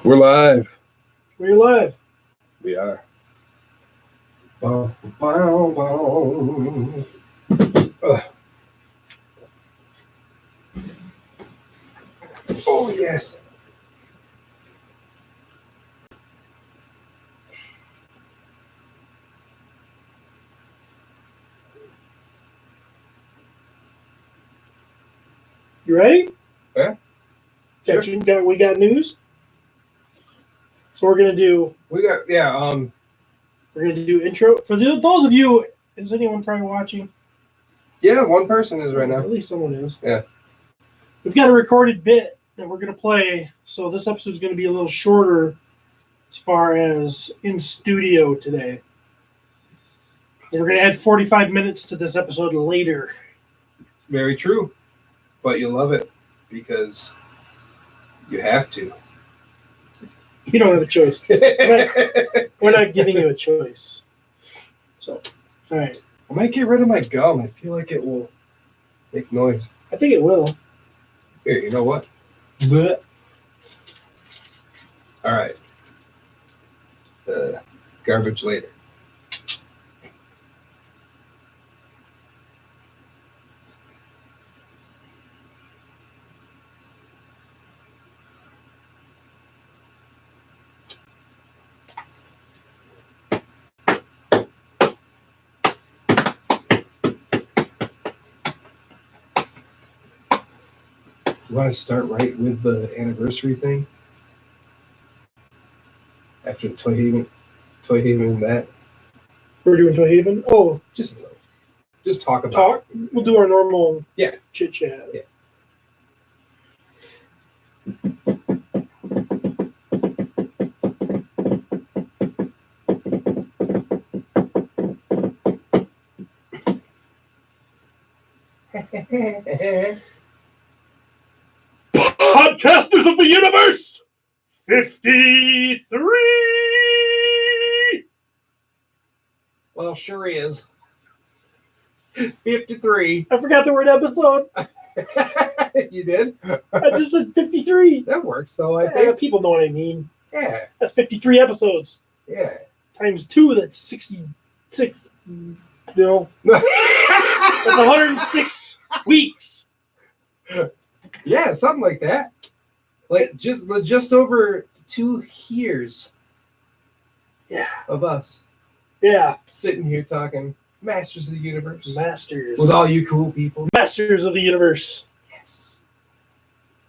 We're live. We're live. We are. Bow, bow, bow. Oh, yes. You ready? Yeah. We got news. So we're gonna do. We're gonna do intro for those of you. Is anyone probably watching? Yeah, one person is right now. At least someone is. Yeah. We've got a recorded bit that we're gonna play. So this episode is gonna be a little shorter, as far as in studio today. We're gonna add 45 minutes to this episode later. Very true. But you'll love it because you have to. You don't have a choice. We're not giving you a choice. So, all right. I might get rid of my gum. I feel like it will make noise. I think it will. Here, you know what? But All right. Garbage later. You want to start right with the anniversary thing? After the Toy Haven and that? we're doing Toy Haven. Oh, Just talk about talk. it. We'll do our normal Yeah. chit chat. Yeah. Podcasters of the Universe 53. Well, sure is. 53. I forgot the word episode. You did? I just said 53. That works, though, I Yeah, think. people know what I mean. Yeah. That's 53 episodes. Yeah. Times 2, that's 66. No. That's 106 weeks. Yeah, something like that. Like just over 2 years. Yeah. Of us Yeah. sitting here talking Masters of the Universe Masters. with all you cool people. Masters of the Universe. Yes.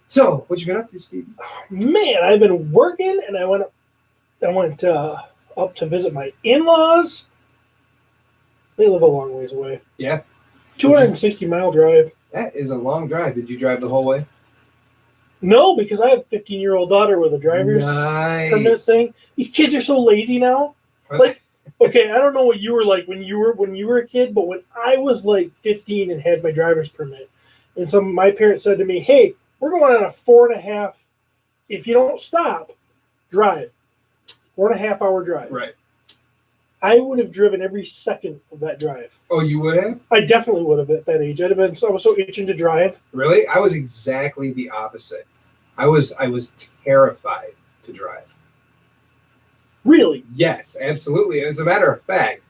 So, what you been up to, Steve? Man, I've been working, and I went up to visit my in-laws. They live a long ways away. Yeah. 260-mile drive. That is a long drive. Did you drive the whole way? No, because I have a 15-year-old daughter with a driver's permit thing. These kids are so lazy now. Like, okay, I don't know what you were like when you were a kid, but when I was like 15 and had my driver's permit, and my parents said to me, "Hey, we're going on a 4.5. If you don't stop, drive 4.5 hour drive." Right. I would have driven every second of that drive. Oh, you would have? I definitely would have at that age. I was so itching to drive. Really? I was exactly the opposite. I was terrified to drive. Really? Yes, absolutely. As a matter of fact,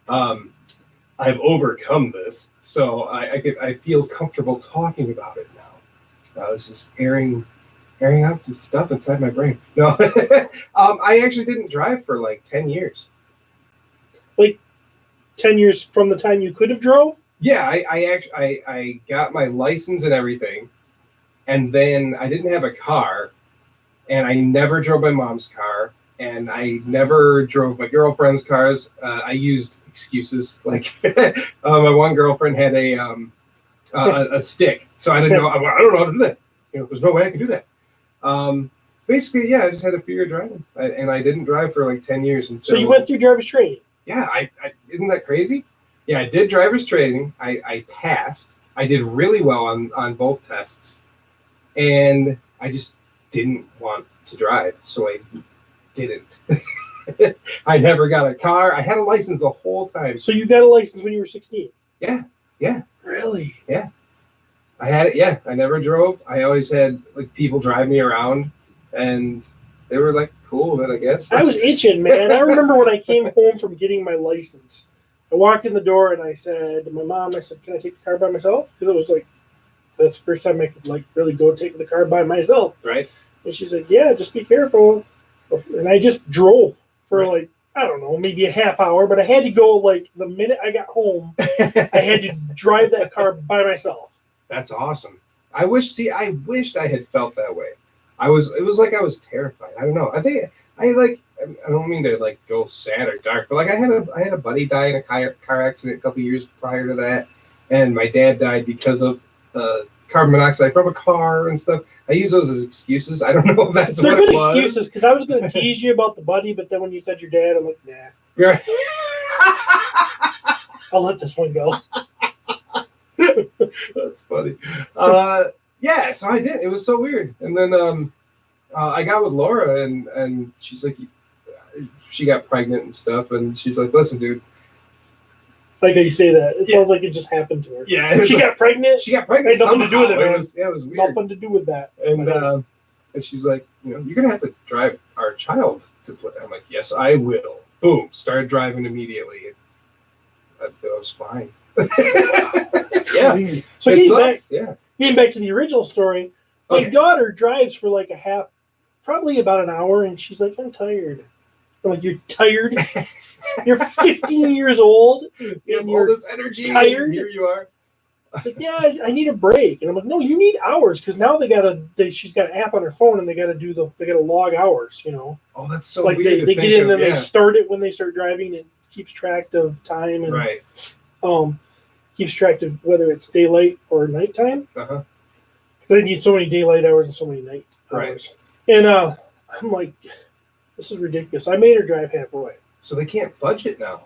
I've overcome this, so I feel comfortable talking about it now. This is airing out some stuff inside my brain. No, I actually didn't drive for like 10 years. Like 10 years from the time you could have drove? Yeah, I got my license and everything, and then I didn't have a car, and I never drove my mom's car, and I never drove my girlfriend's cars. I used excuses like my one girlfriend had a stick, so I didn't know. I don't know how to do that. There's no way I can do that. Basically, yeah, I just had a fear of driving, and I didn't drive for like 10 years. So you went through driver's training? Yeah, I isn't that crazy? Yeah, I did driver's training. I passed. I did really well on both tests, and I just didn't want to drive, so I didn't. I never got a car. I had a license the whole time. So you got a license when you were 16? Yeah. Really? Yeah. I had it. Yeah, I never drove. I always had like people drive me around, and they were like cool then, I guess. I was itching, man. I remember when I came home from getting my license. I walked in the door and I said to my mom, I said, "Can I take the car by myself?" Because it was like, that's the first time I could like really go take the car by myself. Right. And she said, "Yeah, just be careful." And I just drove for like, I don't know, maybe a half hour, but I had to go like the minute I got home, I had to drive that car by myself. That's awesome. I wished I had felt that way. It was like I was terrified. I don't know. I think I don't mean to like go sad or dark, but like I had a buddy die in a car accident a couple years prior to that, and my dad died because of carbon monoxide from a car and stuff. I use those as excuses. I don't know if that's They're what good it was. excuses, because I was going to tease you about the buddy, but then when you said your dad, I'm like, nah. Right. I'll let this one go. That's funny. Yeah, so I did. It was so weird. And then I got with Laura, and she's like, she got pregnant and stuff, and she's like, "Listen, dude." Like how you say that. It sounds like it just happened to her. Yeah. She got pregnant. She got pregnant. Had nothing to do with it, man. It was weird. Nothing to do with that. And she's like, you're gonna have to drive our child to play. I'm like, yes, I will. Boom. Started driving immediately. That was fine. Yeah. Crazy. So getting back to the original story, my Okay. daughter drives for like probably about an hour, and she's like, "I'm tired." I'm like, "You're tired? You're 15 years old, You and have all you're this energy. tired?" And here you are. Like, "Yeah, I need a break." And I'm like, "No, you need hours, because now she's got an app on her phone, and they got to log hours. Oh, that's so Like weird. they get in and they start it when they start driving, and keeps track of time and Right. Keeps track of whether it's daylight or nighttime. Uh-huh. They need so many daylight hours and so many night hours. And I'm like, this is ridiculous. I made her drive halfway. So they can't fudge it now.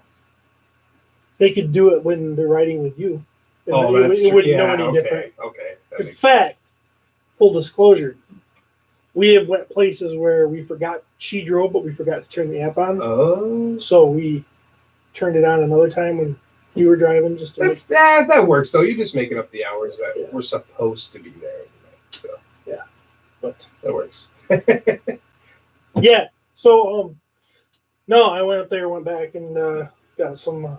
They could do it when they're riding with you. Oh, that's true. Wouldn't know any different. Okay. In fact, full disclosure, we have went places where we forgot she drove, but we forgot to turn the app on. Oh. So we turned it on another time when you were driving. Just to that works though. You're just making up the hours that we're supposed to be there. So yeah, but that works. Yeah. So no, I went back and got some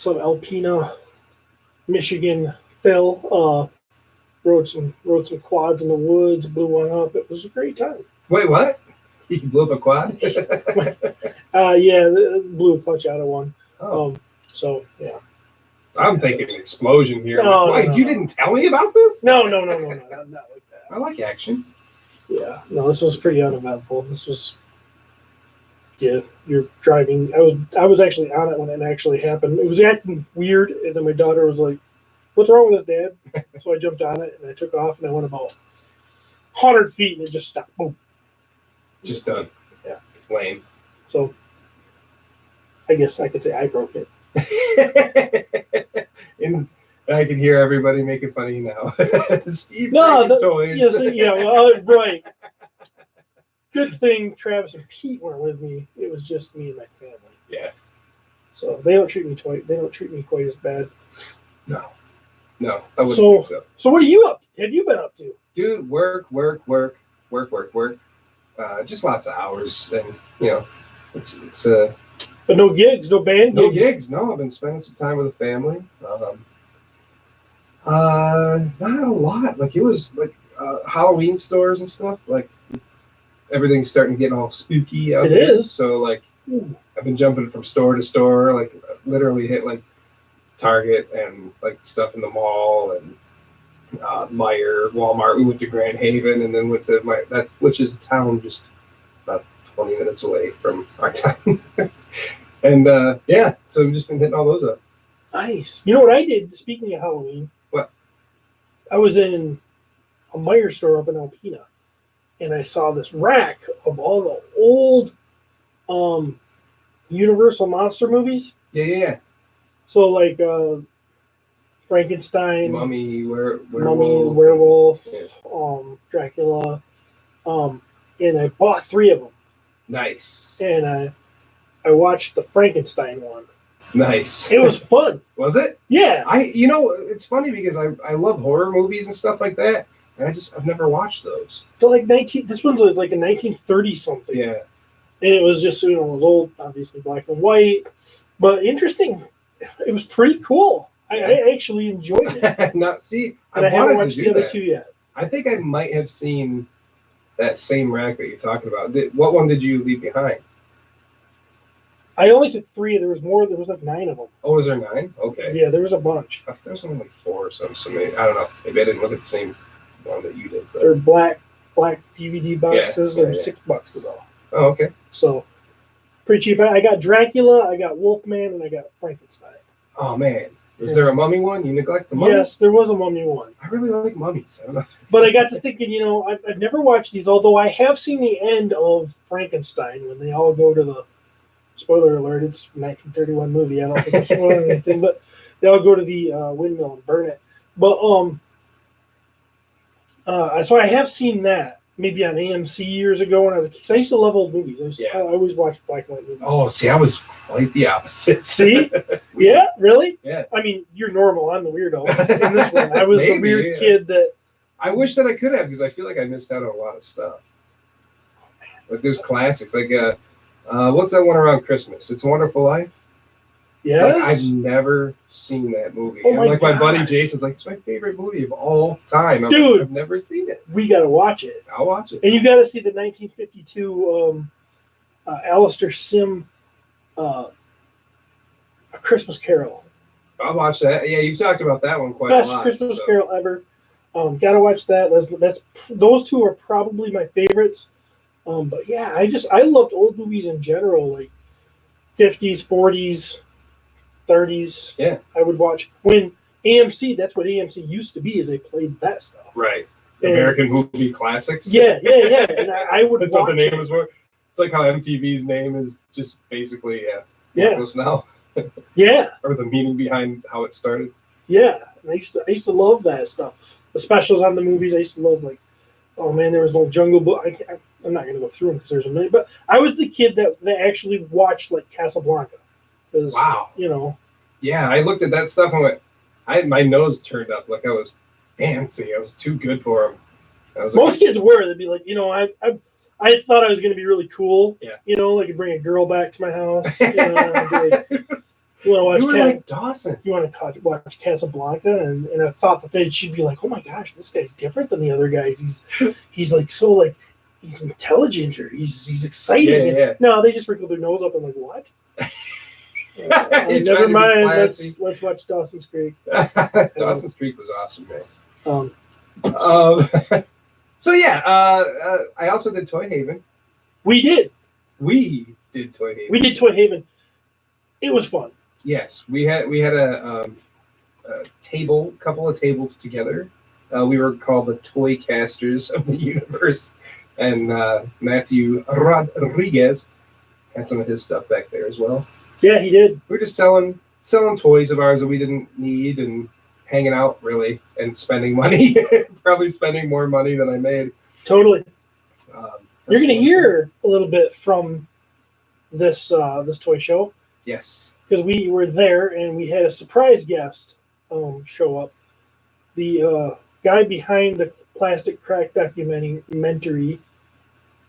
Alpina, Michigan fill. Rode some quads in the woods, blew one up. It was a great time. Wait, what? You blew up a quad? Yeah, blew a clutch out of one. Oh. So yeah. I'm thinking explosion here. No, like, no, you no. didn't tell me about this? No, not like that. I like action. Yeah, no, this was pretty uneventful. This was, yeah, you're driving. I was actually on it when it actually happened. It was acting weird, and then my daughter was like, "What's wrong with this, Dad?" So I jumped on it, and I took off, and I went about 100 feet, and it just stopped. Boom. Just done. Yeah. Lame. So I guess I could say I broke it. And I can hear everybody making fun of you now. Steve toys. Yes, right. Good thing Travis and Pete weren't with me. It was just me and my family. Yeah. So they don't treat me quite as bad. No, I wouldn't think so. So what are you up to? Have you been up to? Dude, work. Just lots of hours, and it's But no gigs, no band gigs. no gigs. No, I've been spending some time with the family. Not a lot. Like it was like Halloween stores and stuff. Like everything's starting to get all spooky out there. It is. So like I've been jumping from store to store. Like literally hit like Target and like stuff in the mall and Meijer, Walmart. We went to Grand Haven and then went to which is a town just about 20 minutes away from our town. And so we've just been hitting all those up. Nice. You know what I did? Speaking of Halloween, what? I was in a Meijer store up in Alpena, and I saw this rack of all the old Universal monster movies. Yeah. So like Frankenstein, Mummy, werewolf, Dracula, and I bought 3 of them. Nice. And I watched the Frankenstein one. Nice. It was fun. Was it? Yeah. It's funny because I love horror movies and stuff like that. And I've never watched those. I feel like this one was like a 1930 something. Yeah. And it was just, it was old, obviously black and white, but interesting. It was pretty cool. I actually enjoyed it. I haven't watched the other two yet. I think I might have seen that same rack that you're talking about. What one did you leave behind? I only took 3. There was more. There was like 9 of them. Oh, was there 9? Okay. Yeah, there was a bunch. There's only 4 or something. So maybe, I don't know. Maybe I didn't look at the same one that you did. But... They're black DVD boxes. Yeah, They're $6 is all. Oh, okay. So pretty cheap. I got Dracula, I got Wolfman, and I got Frankenstein. Oh man, was there a mummy one? You neglect the mummy? Yes, there was a mummy one. I really like mummies. I don't know. But I got to thinking, I've never watched these, although I have seen the end of Frankenstein when they all go to the. Spoiler alert! It's a 1931 movie. I don't think I'm spoiling anything, but they all go to the windmill and burn it. But so I have seen that. Maybe on AMC years ago when I was a kid. 'Cause I used to love old movies. I always watched black and white movies. Oh, see, I was quite the opposite. See? Yeah, really? Yeah. I mean, you're normal. I'm the weirdo in this one. I was the weird kid that... I wish that I could have, because I feel like I missed out on a lot of stuff. Like there's classics. Like, what's that one around Christmas? It's a Wonderful Life? Yes? Like, I've never seen that movie. Oh and my buddy Jason's like, it's my favorite movie of all time. Dude, like, I've never seen it. We got to watch it. I'll watch it. And you got to see the 1952 Alistair Sim A Christmas Carol. I'll watch that. Yeah, you've talked about that one quite a lot. Best Christmas Carol ever. Got to watch that. Those two are probably my favorites. But yeah, I loved old movies in general, like 50s, 40s. 30s. Yeah, I would watch when AMC. That's what AMC used to be. Is they played that stuff. Right. American movie classics. Yeah. And I would. That's watch what the name is for. It's like how MTV's name is just basically now. Yeah. Or the meaning behind how it started. Yeah, I used to love that stuff. The specials on the movies. I used to love, like, oh man, there was no Jungle Book. I'm not gonna go through them because there's a million. But I was the kid that actually watched like Casablanca. Wow. Yeah, I looked at that stuff and went, my nose turned up like I was fancy. I was too good for them. Most kids were. They'd be like, I thought I was going to be really cool. Yeah. Like bring a girl back to my house. You want to watch like Dawson. You want to watch Casablanca, and I thought that she'd be like, oh my gosh, this guy's different than the other guys. He's like so like he's intelligent or he's exciting. Yeah. No, they just wrinkle their nose up and like what? Never mind. Let's watch Dawson's Creek. Dawson's Creek was awesome, man. So yeah, I also did Toy Haven. We did Toy Haven. We did Toy Haven. It was fun. Yes, we had a couple of tables together. We were called the Toy Casters of the Universe, and Matthew Rodriguez had some of his stuff back there as well. Yeah, he did. We were just selling toys of ours that we didn't need and hanging out, really, and spending money. Probably spending more money than I made. Totally. You're going to hear a little bit from this toy show. Yes. Because we were there and we had a surprise guest show up. The guy behind the Plastic Crack documentary,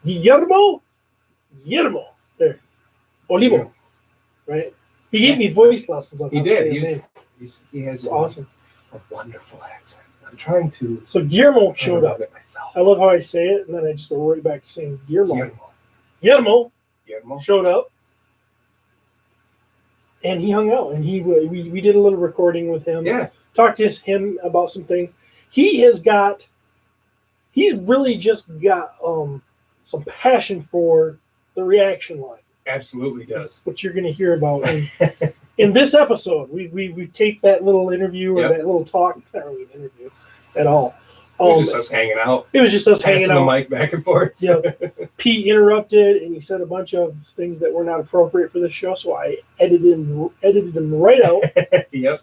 Guillermo. There. Olivo. Yeah. Right? He gave me voice lessons on how to say his name. He has awesome. A wonderful accent. I'm trying to. So Guillermo showed up. Myself. I love how I say it, and then I just go right back to saying Guillermo showed up, and he hung out, and we did a little recording with him. Yeah. Talked to him about some things. He's really just got some passion for the reaction line. Absolutely does. Which you're going to hear about in this episode. We taped that little interview or that little talk. It's not really an interview at all. It was just us hanging out. It was just us hanging out. Passing the mic back and forth. Yeah. Pete interrupted and he said a bunch of things that were not appropriate for this show, so I edited them right out. Yep.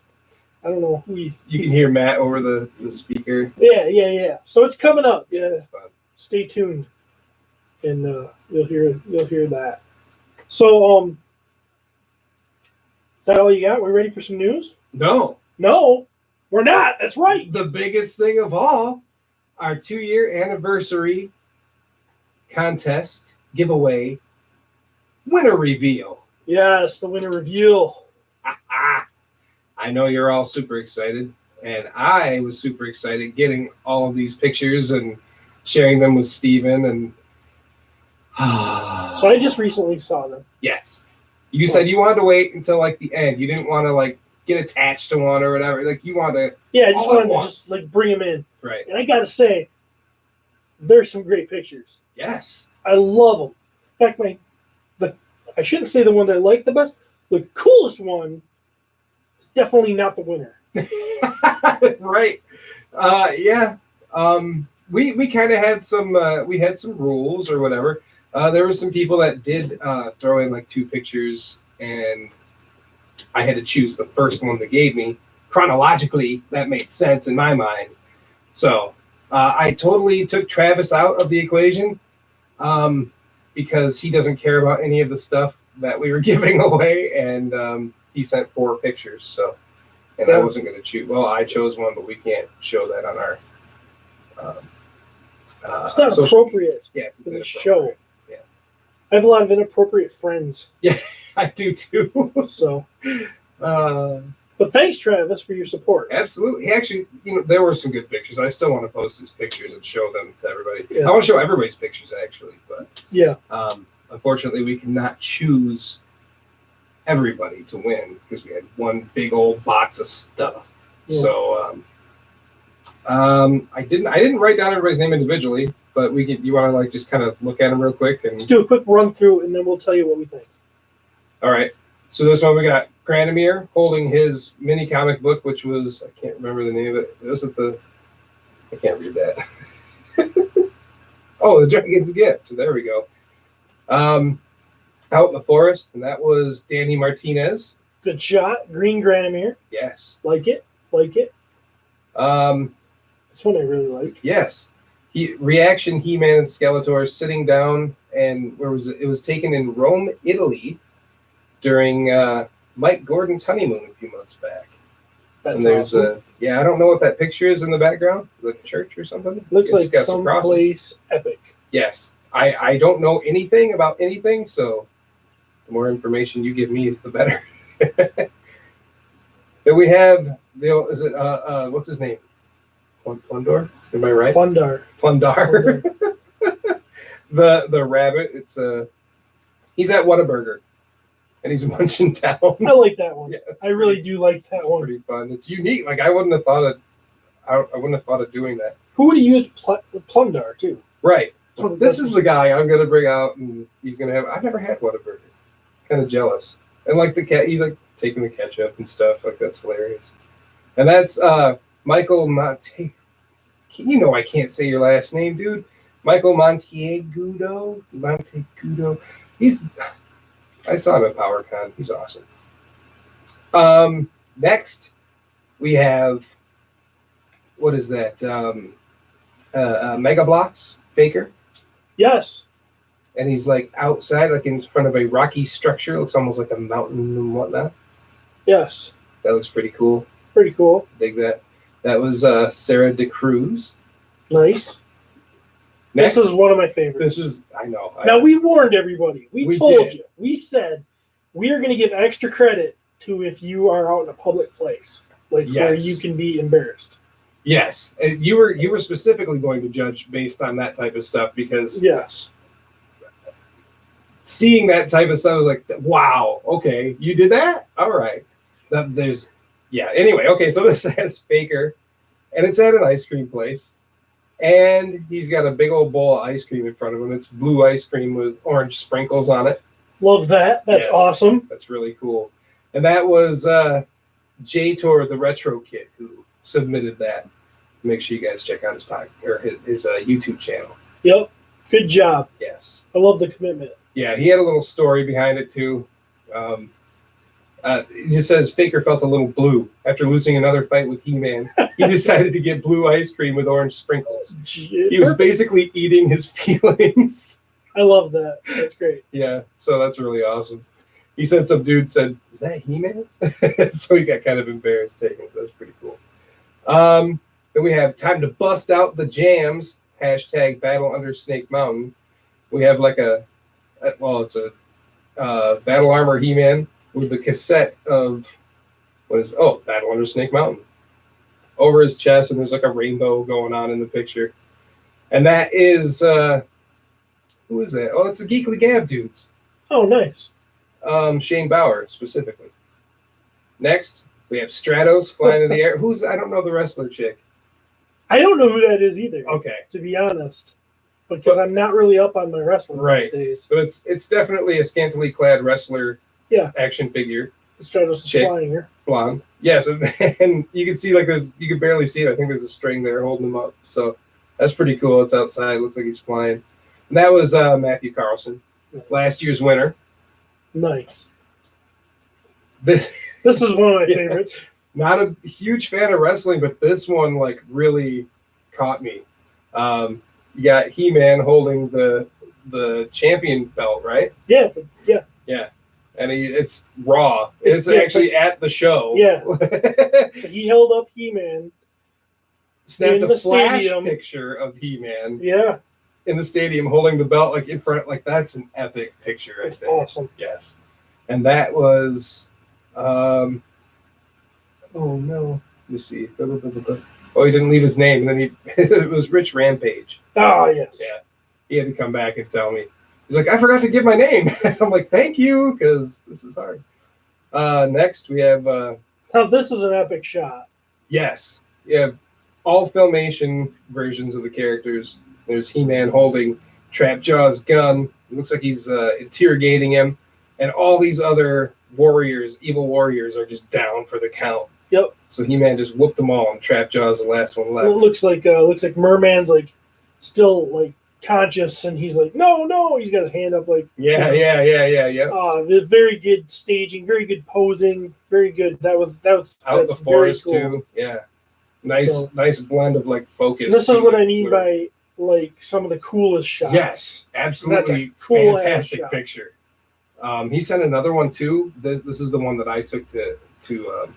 I don't know who you can hear Matt over the speaker. Yeah. So it's coming up. Yeah. It's fun. Stay tuned, and you'll hear that. So is that all you got? We ready for some news? No, we're not. That's right. The biggest thing of all, our 2-year anniversary contest giveaway winner reveal. Yes, the winner reveal. I know you're all super excited, and I was super excited getting all of these pictures and sharing them with Steven. And so I just recently saw them. Yes. You said you wanted to wait until like the end. You didn't want to like get attached to one or whatever. Like you want to. Yeah, I just wanted to just like bring them in. Right. And I gotta say, there's some great pictures. Yes. I love them. In fact, I shouldn't say the one that I like the best. The coolest one is definitely not the winner. Right. Yeah. We kind of had some rules or whatever. There were some people that did throw in like 2 pictures, and I had to choose the first one they gave me. Chronologically, that made sense in my mind. So I totally took Travis out of the equation because he doesn't care about any of the stuff that we were giving away, and he sent 4 pictures. So, and I wasn't going to choose. Well, I chose one, but we can't show that on our. It's not appropriate. Yes, it's a show. Yeah, I have a lot of inappropriate friends. Yeah, I do too. So, but thanks, Travis, for your support. Absolutely. He actually, there were some good pictures. I still want to post his pictures and show them to everybody. Yeah. I want to show everybody's pictures actually, but yeah. Unfortunately, we cannot choose everybody to win because we had one big old box of stuff. Yeah. So I didn't write down everybody's name individually, but you want to like just kind of look at them real quick and let's do a quick run through, and then we'll tell you what we think. All right. So this one we got Granomir holding his mini comic book, which was, I can't remember the name of it. I can't read that. Oh, The Dragon's Gift. So there we go. Out in the Forest, and that was Danny Martinez. Good shot. Green Granomir. Yes. Like it. This one I really like. Yes. Reaction He-Man and Skeletor sitting down, and where was it? It was taken in Rome, Italy during Mike Gordon's honeymoon a few months back. That's awesome. I don't know what that picture is in the background, like a church or something. Looks like some place epic. Yes. I don't know anything about anything, so the more information you give me is the better. Then we have what's his name? Plundor? Am I right? Plundar. The rabbit. He's at Whataburger, and he's munching down. I like that one. Yeah, I really do like that one. Pretty fun. It's unique. Like I wouldn't have thought of doing that. Who would have used Plundar too? Right. This is the guy I'm gonna bring out, and he's gonna have. I've never had Whataburger. Kind of jealous. And like the cat, he's like taking the ketchup and stuff. Like that's hilarious. And that's Michael Monte. I can't say your last name, dude. Michael Monteagudo. I saw him at PowerCon. He's awesome. Next, we have, what is that? Mega Blocks Faker. Yes. And he's like outside, like in front of a rocky structure. Looks almost like a mountain and whatnot. Yes. That looks pretty cool. Pretty cool. Dig that. That was Sarah DeCruz. Nice. Next, this is one of my favorites. I know. Now, we warned everybody. We told you. We said we are going to give extra credit to if you are out in a public place, where you can be embarrassed. Yes. And you were specifically going to judge based on that type of stuff because seeing that type of stuff, I was like, wow, okay, you did that? All right. Anyway, okay, so this has Faker, and it's at an ice cream place. And he's got a big old bowl of ice cream in front of him. It's blue ice cream with orange sprinkles on it. Love that. That's awesome. That's really cool. And that was J-Tor, the Retro Kid, who submitted that. Make sure you guys check out his YouTube channel. Yep. Good job. Yes. I love the commitment. Yeah, he had a little story behind it, too. It just says Faker felt a little blue after losing another fight with He-Man. He decided to get blue ice cream with orange sprinkles. He was basically eating his feelings. I love that. That's great. Yeah, so that's really awesome. He said some dude said, "Is that He-Man?" So he got kind of embarrassed taking it. That's pretty cool. Then Then we have Time to Bust Out the Jams, hashtag Battle Under Snake Mountain. We have like it's a Battle Armor He-Man with the cassette of, Battle Under Snake Mountain. Over his chest, and there's like a rainbow going on in the picture. And that is, who is that? Oh, it's the Geekly Gab dudes. Oh, nice. Shane Bauer, specifically. Next, we have Stratos flying in the air. I don't know the wrestler chick. I don't know who that is either. Okay. To be honest. Because I'm not really up on my wrestling these days. But it's definitely a scantily clad wrestler action figure. Stratos is flying here. Blonde. Yes, and you can see you can barely see it. I think there's a string there holding him up. So that's pretty cool. It's outside. Looks like he's flying. And that was Matthew Carlson, last year's winner. Nice. This is one of my favorites. Not a huge fan of wrestling, but this one really caught me. You got He-Man holding the champion belt, right? Yeah. And it's Raw. It's actually at the show. Yeah. So he held up He-Man. Snapped a flash picture of He-Man. Yeah. In the stadium holding the belt in front. That's an epic picture. It's awesome. Yes. And that was oh no. Let me see. Oh, he didn't leave his name, and then it was Rich Rampage. Oh yes. Yeah. He had to come back and tell me. He's like, I forgot to give my name. I'm like, thank you, because this is hard. Next, we have... now, this is an epic shot. Yes. You have all Filmation versions of the characters. There's He-Man holding Trapjaw's gun. It looks like he's interrogating him. And all these other evil warriors, are just down for the count. Yep. So He-Man just whooped them all, and Trapjaw's the last one left. It looks like Merman's still conscious, and he's like, no, he's got his hand up yeah. Very good staging, very good posing, very good. That was out in the forest cool. too. Yeah, nice blend of focus. This is what I mean by some of the coolest shots. Yes, absolutely, cool, fantastic picture. He sent another one too. This is the one that I took to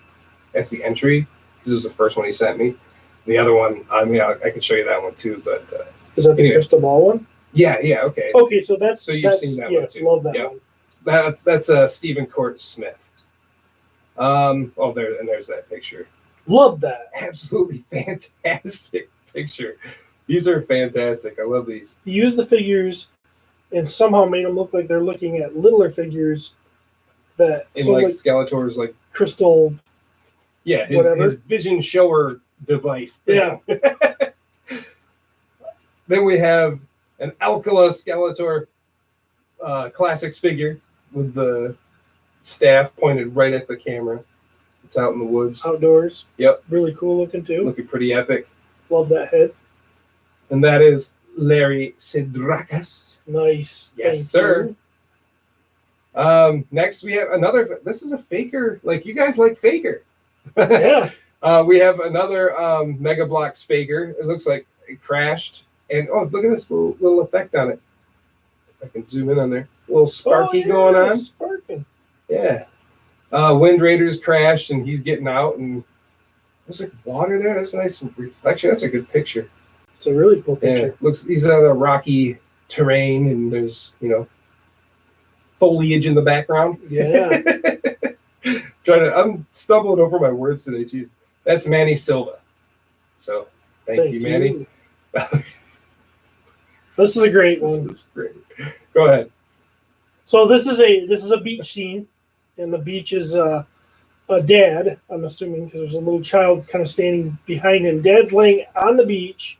as the entry, because it was the first one he sent me. The other one, I can show you that one too, but. Is that the crystal ball one? Yeah, okay. Okay, so you've seen that one too. Love that one. That's Stephen Court Smith. There's that picture. Love that. Absolutely fantastic picture. These are fantastic. I love these. He used the figures and somehow made them look like they're looking at littler figures that Skeletor's crystal. Yeah, his vision shower device thing. Yeah. Then we have an Alcala Skeletor classics figure with the staff pointed right at the camera. It's out in the woods. Outdoors. Yep. Really cool looking too. Looking pretty epic. Love that head. And that is Larry Sidrakas. Nice. Yes, sir. Next we have another. This is a Faker. You guys like Faker. Yeah. We have another Mega Bloks Faker. It looks like it crashed. And look at this little effect on it. I can zoom in on there. A little sparky going on. Sparking. Yeah. Wind Raiders crashed, and he's getting out, and there's water there. That's a nice reflection. That's a good picture. It's a really cool picture. Yeah. He's on a rocky terrain, and there's foliage in the background. Yeah. I'm stumbling over my words today. Jeez. That's Manny Silva. So thank you, Manny. This is a great one. This is great. Go ahead. So this is a beach scene, and the beach is a dad, I'm assuming, because there's a little child kind of standing behind him. Dad's laying on the beach,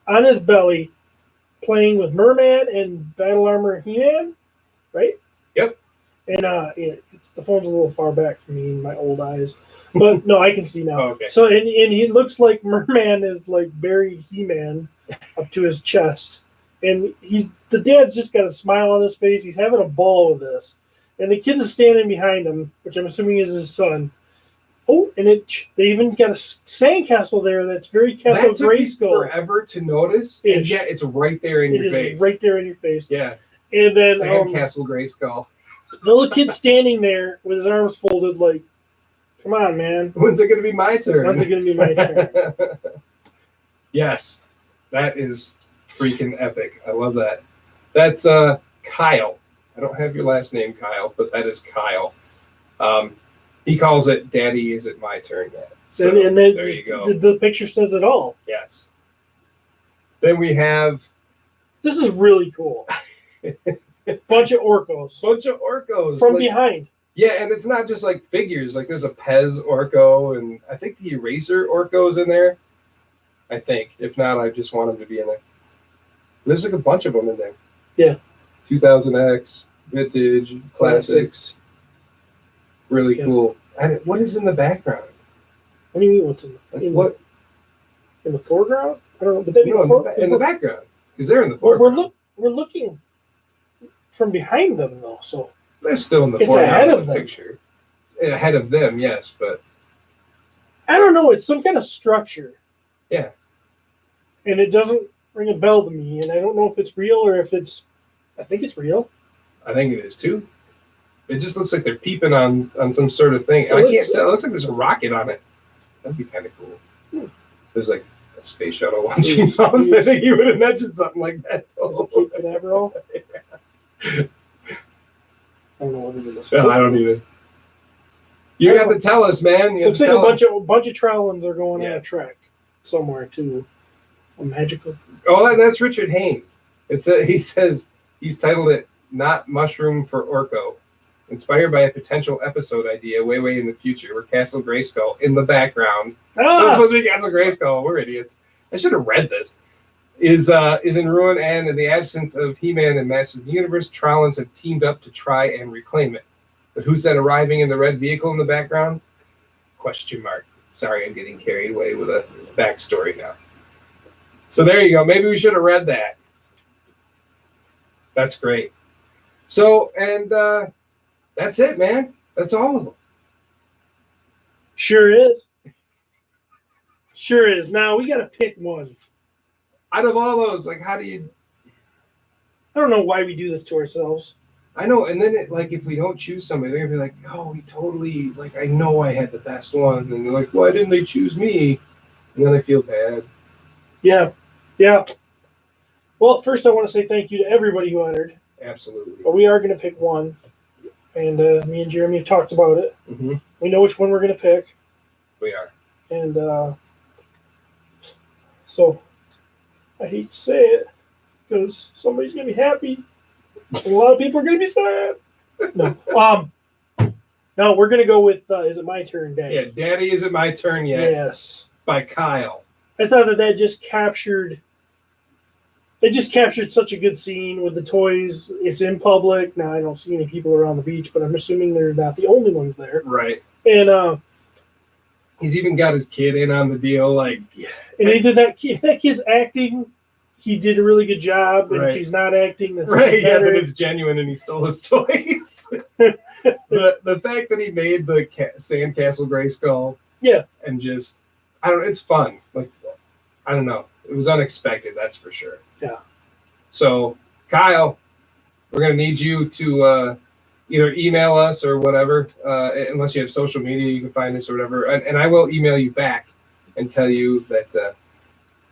on his belly, playing with Merman and Battle Armor He-Man, right? Yep. And the phone's a little far back for me in my old eyes, but no, I can see now. Oh, okay. So and he looks like Merman is buried He-Man up to his chest. And the dad's just got a smile on his face. He's having a ball with this. And the kid is standing behind him, which I'm assuming is his son. Oh, and they even got a sandcastle there that's very Castle Grayskull. That took me forever to notice. And yet it's right there in your face. It is right there in your face. Yeah. And then Sandcastle Grayskull. The little kid standing there with his arms folded come on, man. When's it going to be my turn? When's it going to be my turn? Yes, that is freaking epic. I love that. That's Kyle. I don't have your last name, Kyle, but that is Kyle. He calls it "Daddy, is it my turn yet?" So and there you go. The picture says it all. Yes. Then we have This is really cool. Bunch of Orcos. From like, behind. Yeah, and it's not just like figures. Like there's a Pez Orco, and I think the Eraser Orco's in there. I think. If not, I just want them to be in there. There's like a bunch of them in there. Yeah. 2000X, Vintage, Classics. Really cool. And what is in the background? What do you mean what's in the foreground? I don't know, but in the background. Because they're in the foreground. We're looking from behind them though, so they're still in the it's foreground ahead of of the them. picture. Ahead of them, yes, but I don't know, it's some kind of structure. Yeah. And it doesn't ring a bell to me, and I don't know if it's real or if it's I think it's real. I think it is too. It just looks like they're peeping on some sort of thing. I can't tell. It looks like there's a rocket on it. That'd be kind of cool. There's like a space shuttle launching something. I think you would have mentioned something like that. Is it Cape Canaveral? I don't know what it is. Well, I don't either. You got to tell us, man. Looks like a bunch of Trowlins are going on a trek somewhere to a magical. Oh, that's Richard Haynes. He says he's titled it "Not Mushroom for Orko," inspired by a potential episode idea way in the future, where Castle Grayskull in the background. So it's supposed to be Castle Grayskull. We're idiots. I should have read this. Is in ruin, and in the absence of He-Man and Masters of the Universe, Trowlins have teamed up to try and reclaim it. But who's that arriving in the red vehicle in the background? Question mark. Sorry, I'm getting carried away with a backstory now. So there you go. Maybe we should have read that. That's great. So, and that's it, man. That's all of them. Sure is. Sure is. Now we got to pick one. Out of all those, like, how do you? I don't know why we do this to ourselves. I know, and then if we don't choose somebody, they're gonna be like, "Oh, we totally I know I had the best one," and they're like, "Why didn't they choose me?" And then I feel bad. Yeah. Well, first I want to say thank you to everybody who entered. Absolutely. But we are going to pick one, and me and Jeremy have talked about it. Mm-hmm. We know which one we're going to pick. We are. And so I hate to say it because somebody's going to be happy. And a lot of people are going to be sad. No, we're going to go with Is It My Turn, Daddy? Yeah, Daddy, Is It My Turn Yet? Yes. By Kyle. I thought that just captured... It just captured such a good scene with the toys. It's in public. Now, I don't see any people around the beach, but I'm assuming they're not the only ones there. Right. And he's even got his kid in on the deal. And he did that. If that kid's acting, he did a really good job. And if he's not acting, that's right. Yeah, but it's genuine and he stole his toys. the fact that he made the Sandcastle Grayskull. Yeah. And just, I don't know, it's fun. I don't know. It was unexpected, that's for sure. Yeah. So, Kyle, we're going to need you to either email us or whatever, unless you have social media, you can find us or whatever. And I will email you back and tell you that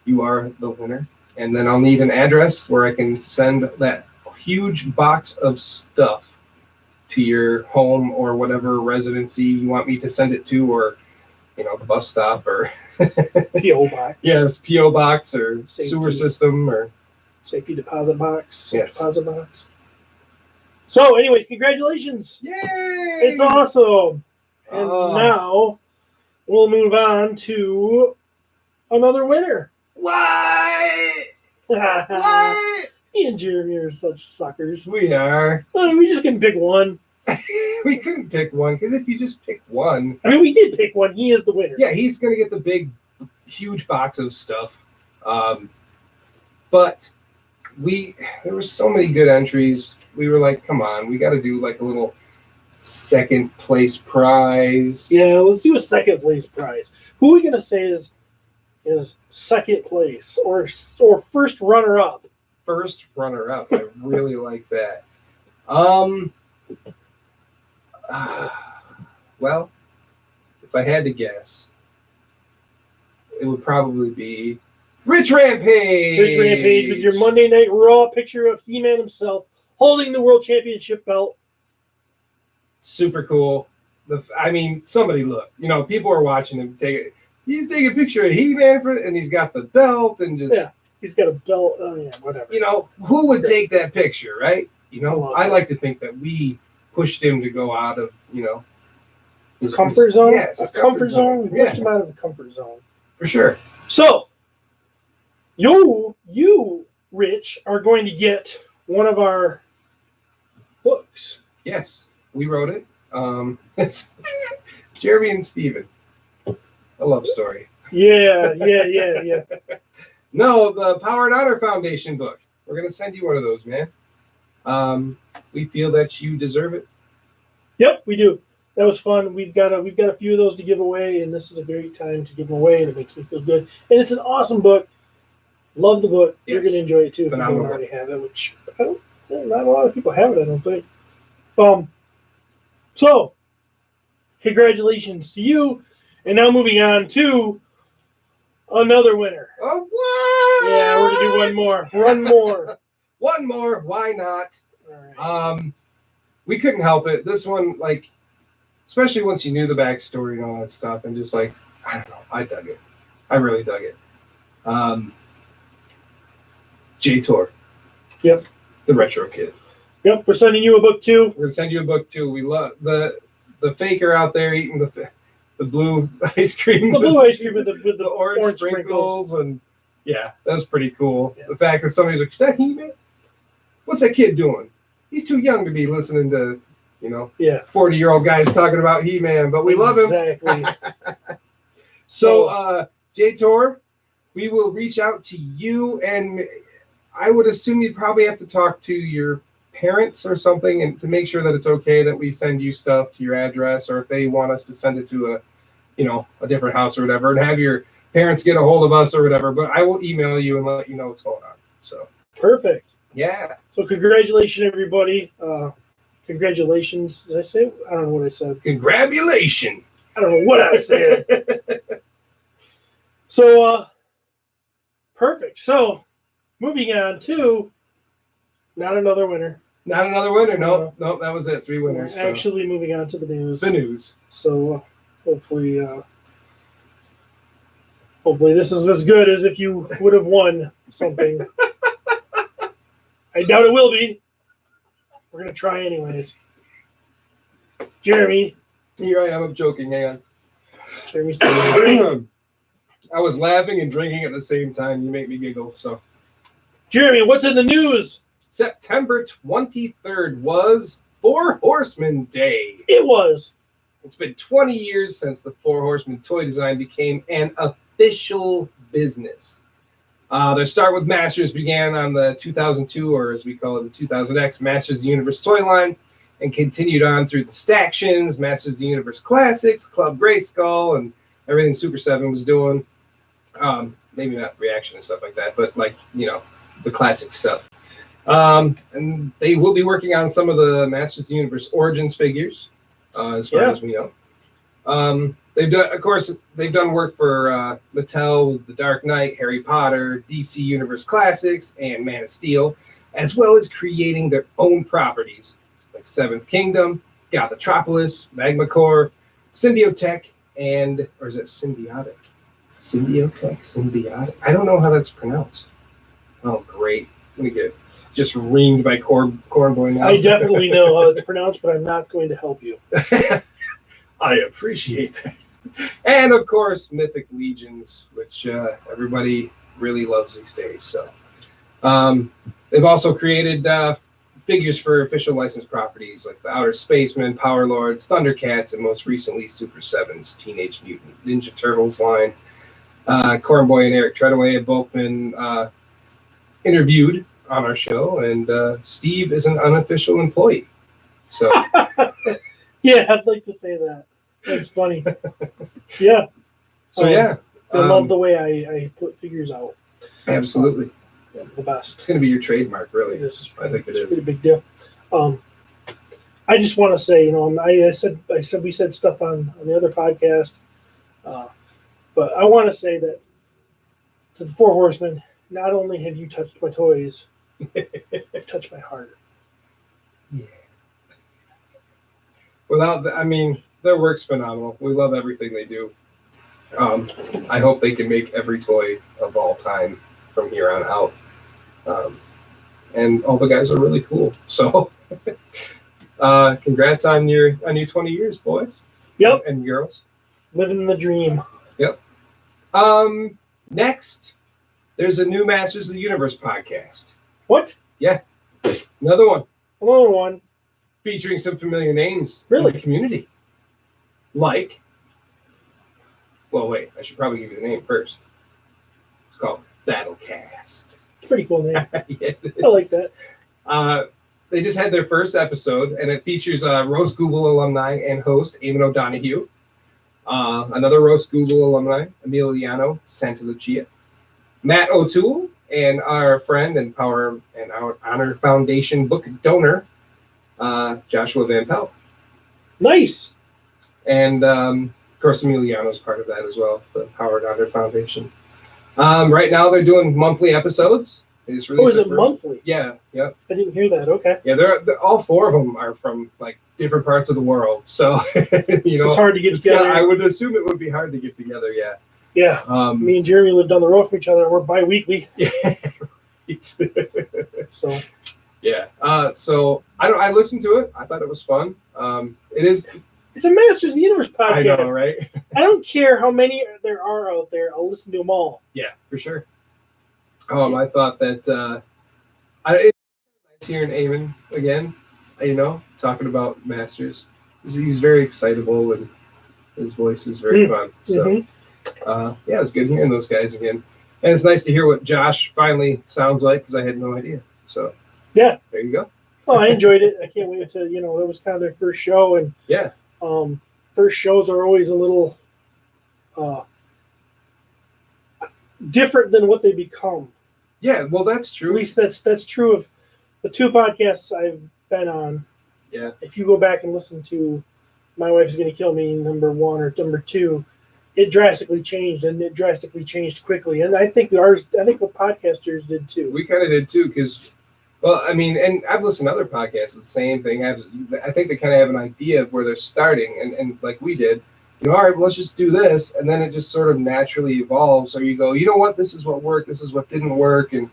you are the winner. And then I'll need an address where I can send that huge box of stuff to your home or whatever residency you want me to send it to, or the bus stop or P.O. box. Yes, P.O. box or Safety. Sewer system or safety deposit box. Yes. Deposit box. So, anyways, congratulations. Yay! It's awesome. And now we'll move on to another winner. What? What? Me and Jeremy are such suckers. We are. We just can pick one. We couldn't pick one, because if you just pick one... I mean, we did pick one. He is the winner. Yeah, he's going to get the big, huge box of stuff. But there were so many good entries. We were like, come on, we got to do a little second place prize. Yeah, let's do a second place prize. Who are we going to say is second place or first runner up? First runner up. I really like that. Well, if I had to guess, it would probably be Rich Rampage. Rich Rampage with your Monday Night Raw picture of He-Man himself holding the World Championship belt. Super cool. I mean, somebody look. You know, people are watching him take it. He's taking a picture of He-Man and he's got the belt and just. Yeah, he's got a belt. Oh, yeah, whatever. You know, who would take that picture, right? You know, I like to think that we pushed him to go out of, you know, his comfort zone. Yeah, his comfort zone. We pushed him out of the comfort zone. For sure. So, you, Rich, are going to get one of our books. Yes, we wrote it. It's Jeremy and Steven. A love story. Yeah. No, the Power and Honor Foundation book. We're going to send you one of those, man. We feel that you deserve it. Yep, we do. That was fun. We've got a few of those to give away, and this is a great time to give them away, and it makes me feel good. And it's an awesome book. Love the book. Yes. You're going to enjoy it too. Phenomenal. If you don't already have it, which not a lot of people have it, I don't think. So, congratulations to you. And now moving on to another winner. Oh, what? Yeah, we're going to do one more. One more. Why not? All right. We couldn't help it. This one, like, especially once you knew the backstory and all that stuff, and just like, I don't know, I dug it. I really dug it. J-Tor. Yep. The Retro Kid. Yep, we're sending you a book too. We're going to send you a book too. We love the faker out there eating the blue ice cream. The blue ice cream with the orange sprinkles. And yeah, that was pretty cool. Yeah. The fact that somebody's like, is that He-Man? What's that kid doing? He's too young to be listening to, 40-year-old guys talking about He-Man, but we love him. Exactly. So, J-Tor, we will reach out to you, and I would assume you'd probably have to talk to your parents or something, and to make sure that it's okay that we send you stuff to your address, or if they want us to send it to a different house or whatever, and have your parents get a hold of us or whatever. But I will email you and let you know what's going on. So perfect. Yeah. So congratulations, everybody. Congratulations. Did I say? I don't know what I said. Congratulations. I don't know what I said. So, perfect. So, moving on to not another winner. Not another winner. No, that was it. 3 winners. We're actually moving on to the news. The news. So, hopefully this is as good as if you would have won something. I doubt it will be. We're going to try anyways. Jeremy. Here I am. I'm joking. Hang on. Jeremy's I was laughing and drinking at the same time. You make me giggle. So, Jeremy, what's in the news? September 23rd was Four Horsemen Day. It was. It's been 20 years since the Four Horsemen toy design became an official business. Their start with Masters began on the 2002, or as we call it, the 2000X Masters of the Universe toy line, and continued on through the Stactions, Masters of the Universe Classics, Club Grayskull, and everything Super 7 was doing. Maybe not Reaction and stuff like that, but the classic stuff. And they will be working on some of the Masters of the Universe Origins figures, as far as we know. They've done work for Mattel with The Dark Knight, Harry Potter, DC Universe Classics, and Man of Steel, as well as creating their own properties like Seventh Kingdom, Gothropolis, Magma Core, Symbiotech, or is it Symbiotic? Symbiotech, Symbiotic. I don't know how that's pronounced. Oh, great. Let me get just reamed by Corn Boy now. I definitely know how it's pronounced, but I'm not going to help you. I appreciate that. And, of course, Mythic Legions, which everybody really loves these days. So they've also created figures for official licensed properties like the Outer Spacemen, Power Lords, Thundercats, and most recently Super 7's Teenage Mutant Ninja Turtles line. Corn Boy and Eric Treadaway have both been interviewed on our show, and Steve is an unofficial employee. So, yeah, I'd like to say that. That's funny. Yeah. So I love the way I put figures out. Absolutely. The best. It's going to be your trademark, really. I think it is. It's a pretty big deal. I just want to say, I said we said stuff on the other podcast, but I want to say that To the Four Horsemen, not only have you touched my toys, you've touched my heart. Yeah. Their work's phenomenal. We love everything they do. I hope they can make every toy of all time from here on out. And all the guys are really cool. So, congrats on your 20 years, boys. Yep. And girls. Living the dream. Yep. Next, there's a new Masters of the Universe podcast. What? Yeah. Another one. Featuring some familiar names in the community. Like, well, wait, I should probably give you the name first. It's called Battlecast. Pretty cool name. Yeah, I like that. They just had their first episode, and it features Roast Google alumni and host Eamon O'Donoghue. Another Roast Google alumni, Emiliano Santalucia. Matt O'Toole, and our friend and Power and our Honor Foundation book donor, Joshua Van Pelt. Nice. And, of course, Emiliano's part of that as well, the Power and Honor Foundation. Right now, they're doing monthly episodes. Is it monthly? Yeah, yep. I didn't hear that. Okay. Yeah, they're all four of them are from like different parts of the world, so it's hard to get together. I would assume it would be hard to get together. Yeah. Yeah. Me and Jeremy live down the road from each other. We're bi-weekly. Yeah. So. Yeah. So I listened to it. I thought it was fun. It is. It's a Masters of the Universe podcast. I know, right? I don't care how many there are out there. I'll listen to them all. Yeah, for sure. I thought that it's nice hearing Eamon again. Talking about Masters. He's very excitable and his voice is very fun. So, yeah, it was good hearing those guys again. And it's nice to hear what Josh finally sounds like because I had no idea. So, yeah, there you go. Well, I enjoyed it. I can't wait to, that was kind of their first show. And yeah, first shows are always a little different than what they become. Yeah, well, that's true. At least that's true of the two podcasts I've been on. Yeah. If you go back and listen to My Wife's Gonna Kill Me, number 1 or number 2, it drastically changed, and it drastically changed quickly. And I think what podcasters did too. We kind of did too, because, well, and I've listened to other podcasts, the same thing. I think they kind of have an idea of where they're starting, and like we did, all right, well, let's just do this, and then it just sort of naturally evolves. Or you go, you know what, this is what worked, this is what didn't work, and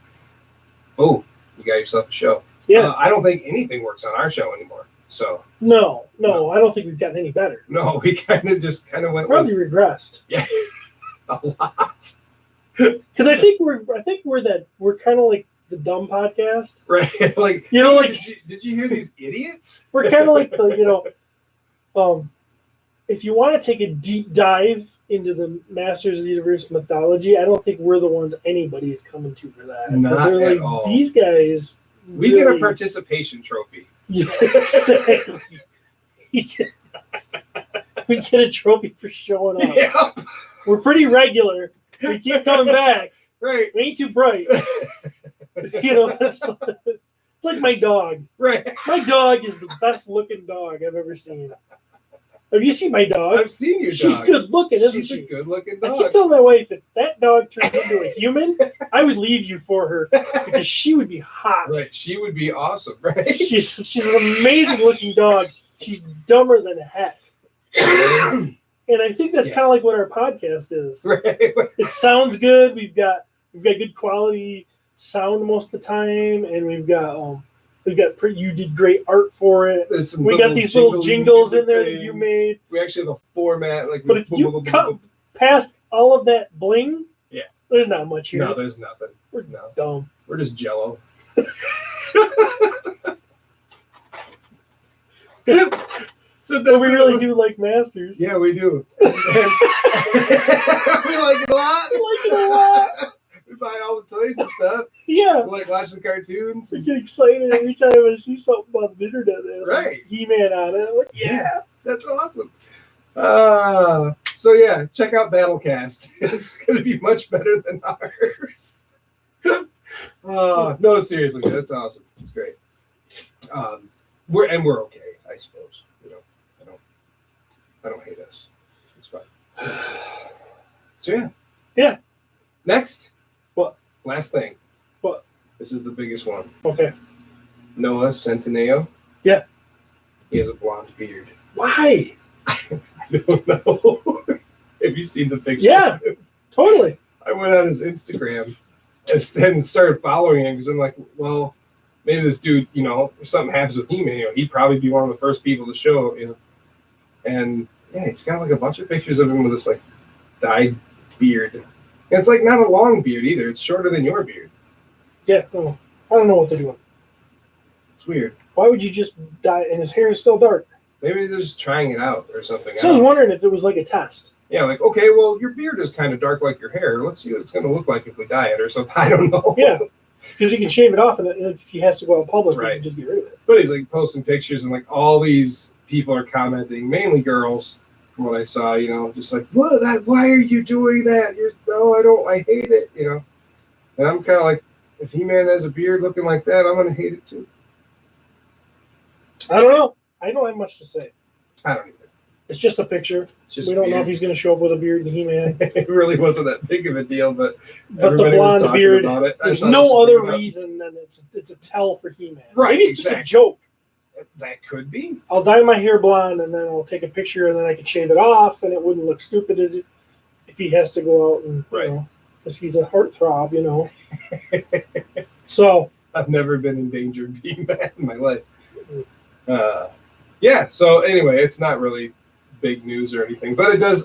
you got yourself a show. Yeah. I don't think anything works on our show anymore. So no, I don't think we've gotten any better. No, we kind of went. Probably regressed. Yeah, a lot. Because I think we're kind of like the dumb podcast, right? Like did you hear these idiots? We're kind of like the if you want to take a deep dive into the Masters of the Universe mythology, I don't think we're the ones anybody is coming to for that. Not they're at like, all. These guys. We get a participation trophy. Yeah, exactly. We get a trophy for showing up. Yep. We're pretty regular. We keep coming back. Right. We ain't too bright. It's like my dog. Right. My dog is the best looking dog I've ever seen. Have you seen my dog? I've seen your dog. She's good looking, isn't she? She's a good looking dog. I keep telling my wife, if that dog turned into a human, I would leave you for her because she would be hot. Right. She would be awesome, right? She's an amazing looking dog. She's dumber than heck. And I think that's kind of like what our podcast is. Right. It sounds good. We've got good quality sound most of the time, and you did great art for it. We got these little jingles in there that you made. We actually have a format but if you cut past all of that bling, there's not much here. No, there's nothing. We're dumb. We're just jello. So we really do like Masters. Yeah, we do. We like it a lot. We buy all the toys and stuff. Yeah. We like watch the cartoons. I get excited every time I see something on the internet. Right. He-Man on it. I'm like, yeah. That's awesome. So yeah, check out Battlecast. It's going to be much better than ours. No, seriously, that's awesome. It's great. We're okay, I suppose. I don't hate us. It's fine. So yeah. Yeah. Next, last thing. What? This is the biggest one. Okay. Noah Centineo. Yeah. He has a blonde beard. Why? I don't know. Have you seen the picture? Yeah, totally. I went on his Instagram and started following him because I'm like, well, maybe this dude, if something happens with him, he'd probably be one of the first people to show, And yeah, he's got like a bunch of pictures of him with this like dyed beard. And it's like not a long beard either. It's shorter than your beard. Yeah, no, I don't know what they're doing. It's weird. Why would you just dye? And his hair is still dark. Maybe they're just trying it out or something. So I was wondering if it was like a test. Yeah, like, okay, well, your beard is kind of dark like your hair. Let's see what it's going to look like if we dye it or something. I don't know. Yeah, because you can shave it off, and if he has to go out public, right, you can just get rid of it. But he's like posting pictures, and like all these people are commenting, mainly girls, from what I saw. Just like, what? Why are you doing that? I hate it. And I'm kind of like, if He-Man has a beard looking like that, I'm going to hate it too. I don't know. I don't have much to say. I don't either. It's just a picture. We don't know if he's going to show up with a beard in He-Man. It really wasn't that big of a deal, but the blonde beard. About it. There's no other reason than it's a tell for He-Man. Right, Maybe it's just a joke. That could be. I'll dye my hair blonde, and then I'll take a picture, and then I can shave it off, and it wouldn't look stupid if he has to go out and because he's a heartthrob, So I've never been in danger of being that in my life. Yeah. So anyway, it's not really big news or anything, but it does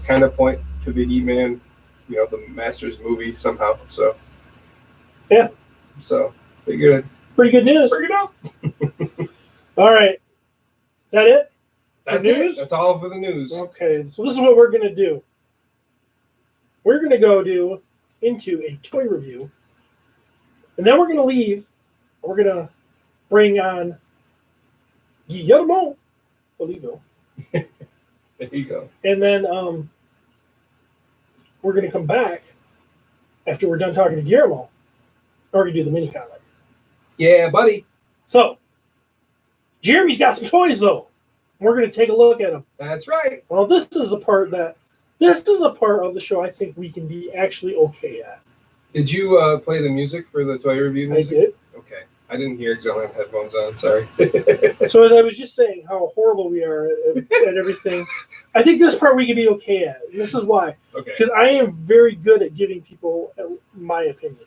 kind of point to the He-Man, the Masters movie somehow. So yeah. So pretty good. Pretty good news. Bring it up. All right. Is that it? That's news? It. That's all for the news. Okay. So this is what we're gonna do. We're gonna go into a toy review, and then we're gonna leave. We're gonna bring on Guillermo Olivo. There you go. And then we're going to come back after we're done talking to Guillermo. We're going to do the mini comic. Yeah, buddy. So, Jeremy's got some toys, though. We're going to take a look at them. That's right. Well, this is a part of the show I think we can be actually okay at. Did you play the music for the toy review music? I did. Okay. I didn't hear because I don't have headphones on. Sorry. So as I was just saying how horrible we are at everything, I think this part we can be okay at. And this is why. Okay. Because I am very good at giving people my opinion.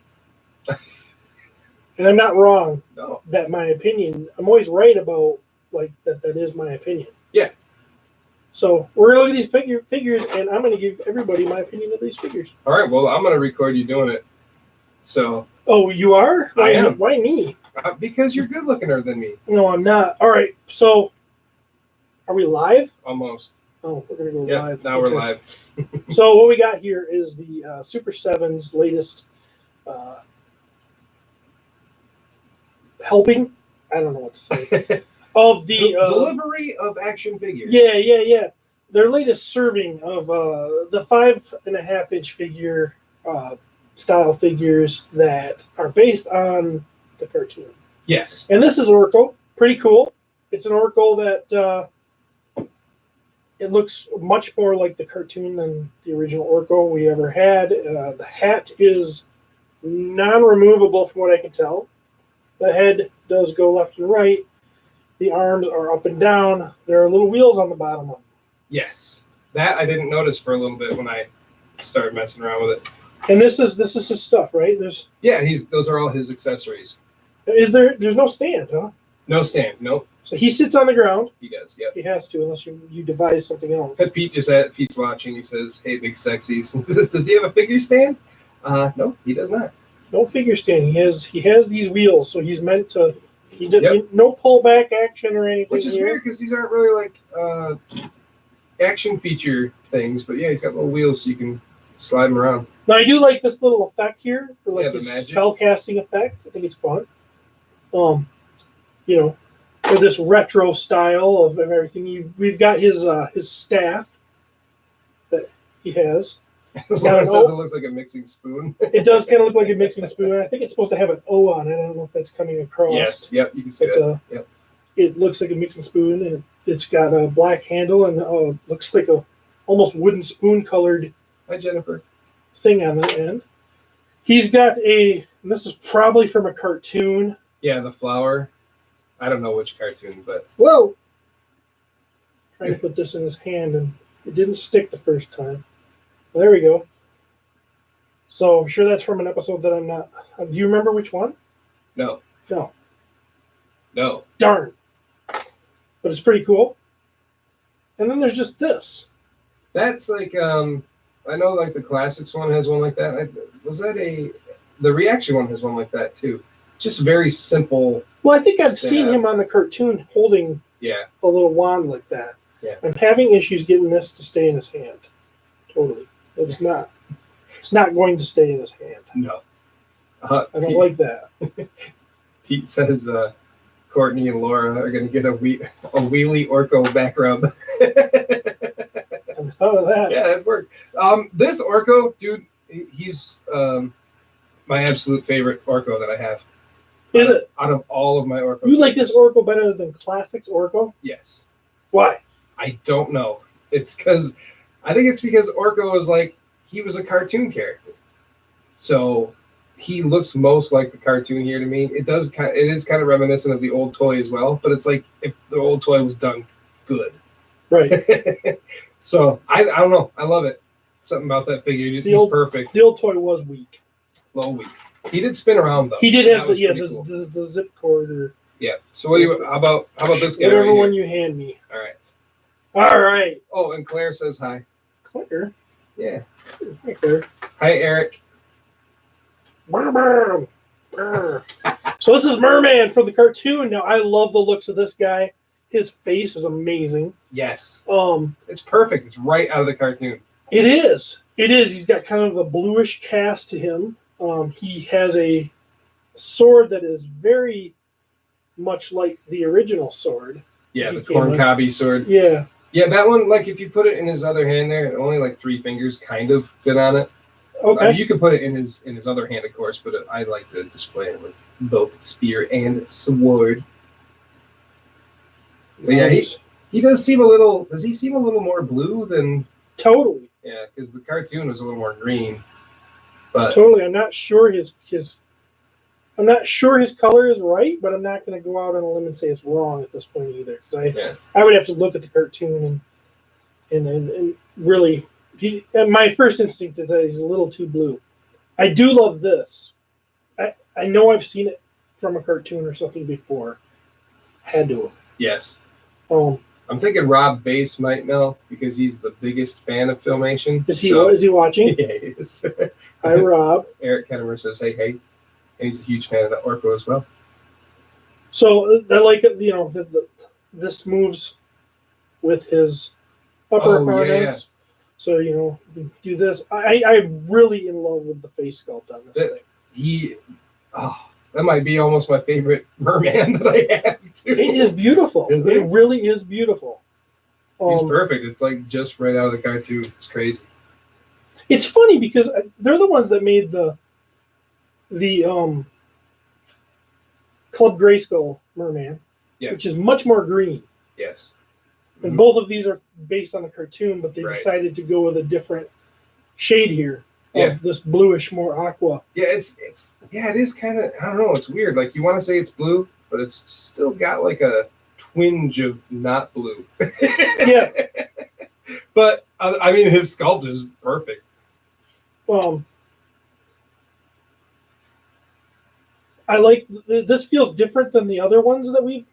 And I'm not wrong that my opinion, I'm always right about that is my opinion. Yeah. So we're going to look at these figures, and I'm going to give everybody my opinion of these figures. All right. Well, I'm going to record you doing it. So. Oh, you are? I am. Why me? Because you're good looker than me. No, I'm not. All right. So are we live? Almost. Oh, we're going to go live. Now we're live. So what we got here is the Super 7's latest helping. I don't know what to say. Of the delivery of action figures. Yeah. Their latest serving of the 5.5-inch figure style figures that are based on the cartoon. Yes. And this is Orko. Pretty cool. It's an Orko that it looks much more like the cartoon than the original Orko we ever had. The hat is non-removable from what I can tell. The head does go left and right. The arms are up and down. There are little wheels on the bottom of them. Yes. That I didn't notice for a little bit when I started messing around with it. And this is his stuff, right? Those are all his accessories. There's no stand, huh? No stand, nope. So he sits on the ground. He does, yep. He has to, unless you devise something else. Pete's watching. He says, "Hey, big sexies." Does he have a figure stand? No, he does not. No figure stand. He has these wheels, so he's meant to. No pullback action or anything. Which is weird because these aren't really like action feature things, but yeah, he's got little wheels so you can slide them around. Now I do like this little effect here for like the this spell casting effect. I think it's fun. For this retro style of everything. We've got his staff that he has. It looks like a mixing spoon. It does kind of look like a mixing spoon. I think it's supposed to have an O on it. I don't know if that's coming across. Yes, yep, you can see that. Yep. It looks like a mixing spoon, and it's got a black handle, and looks like a almost wooden spoon colored. Hi, Jennifer. Thing on the end. He's got and this is probably from a cartoon. Yeah, the flower. I don't know which cartoon, but Whoa! Trying to put this in his hand, and it didn't stick the first time. Well, there we go. So I'm sure that's from an episode that I'm not. Do you remember which one? no. No. Darn. But it's pretty cool. And then there's just this. That's like I know like the classics one has one like that. The reaction one has one like that too. Just very simple. Well, I think I've seen him on the cartoon holding a little wand like that. Yeah. I'm having issues getting this to stay in his hand. Totally. It's not going to stay in his hand. No. I don't like that. Pete says Courtney and Laura are going to get a wheelie Orko back rub. I thought of that. Yeah, it worked. This Orko, dude, he's my absolute favorite Orko that I have. Is it? Out of all of my Orko. You like this Orko better than Classics Orko? Yes. Why? I don't know. I think it's because Orko is like, he was a cartoon character. So he looks most like the cartoon here to me. It is kind of reminiscent of the old toy as well, but it's like if the old toy was done good. Right. So I don't know. I love it. Something about that figure. He's perfect. The old toy was weak. Low weak. He did spin around though. He did have the zip cord. Yeah. So how about this guy? Whatever right one you hand me. All right. All right. Oh, and Claire says hi. Claire? Yeah. Hi, Claire. Hi, Eric. So this is Merman from the cartoon. Now I love the looks of this guy. His face is amazing. Yes. It's perfect. It's right out of the cartoon. It is. It is. He's got kind of a bluish cast to him. He has a sword that is very much like the original sword. Yeah, the corncobby sword. Yeah. Yeah, that one, like if you put it in his other hand there, only like 3 fingers kind of fit on it. Okay. You could put it in his other hand, of course, but I like to display it with both spear and sword. But yeah, he does seem a little. Does he seem a little more blue than? Totally. Yeah, because the cartoon was a little more green. But totally, I'm not sure his color is right, but I'm not going to go out on a limb and say it's wrong at this point either. Because I would have to look at the cartoon and really. My first instinct is that he's a little too blue. I do love this. I know I've seen it from a cartoon or something before. Had to. Yes. I'm thinking Rob Bass might know because he's the biggest fan of Filmation. Is he watching? Yeah, he is. Hi, Rob. Eric Kennemer says, hey. And he's a huge fan of the Orko as well. So I like it, this moves with his upper harness. Yeah. So, do this. I'm really in love with the face sculpt on this thing. That might be almost my favorite merman that I have, too. It is beautiful. It really is beautiful. He's perfect. It's like just right out of the cartoon. It's crazy. It's funny because they're the ones that made the Club Grayskull merman, which is much more green. Yes. And both of these are based on the cartoon, but they decided to go with a different shade here of this bluish, more aqua. Yeah, it is kind of, I don't know, it's weird. Like you want to say it's blue, but it's still got like a twinge of not blue. Yeah. But I mean, his sculpt is perfect. I like this. Feels different than the other ones that we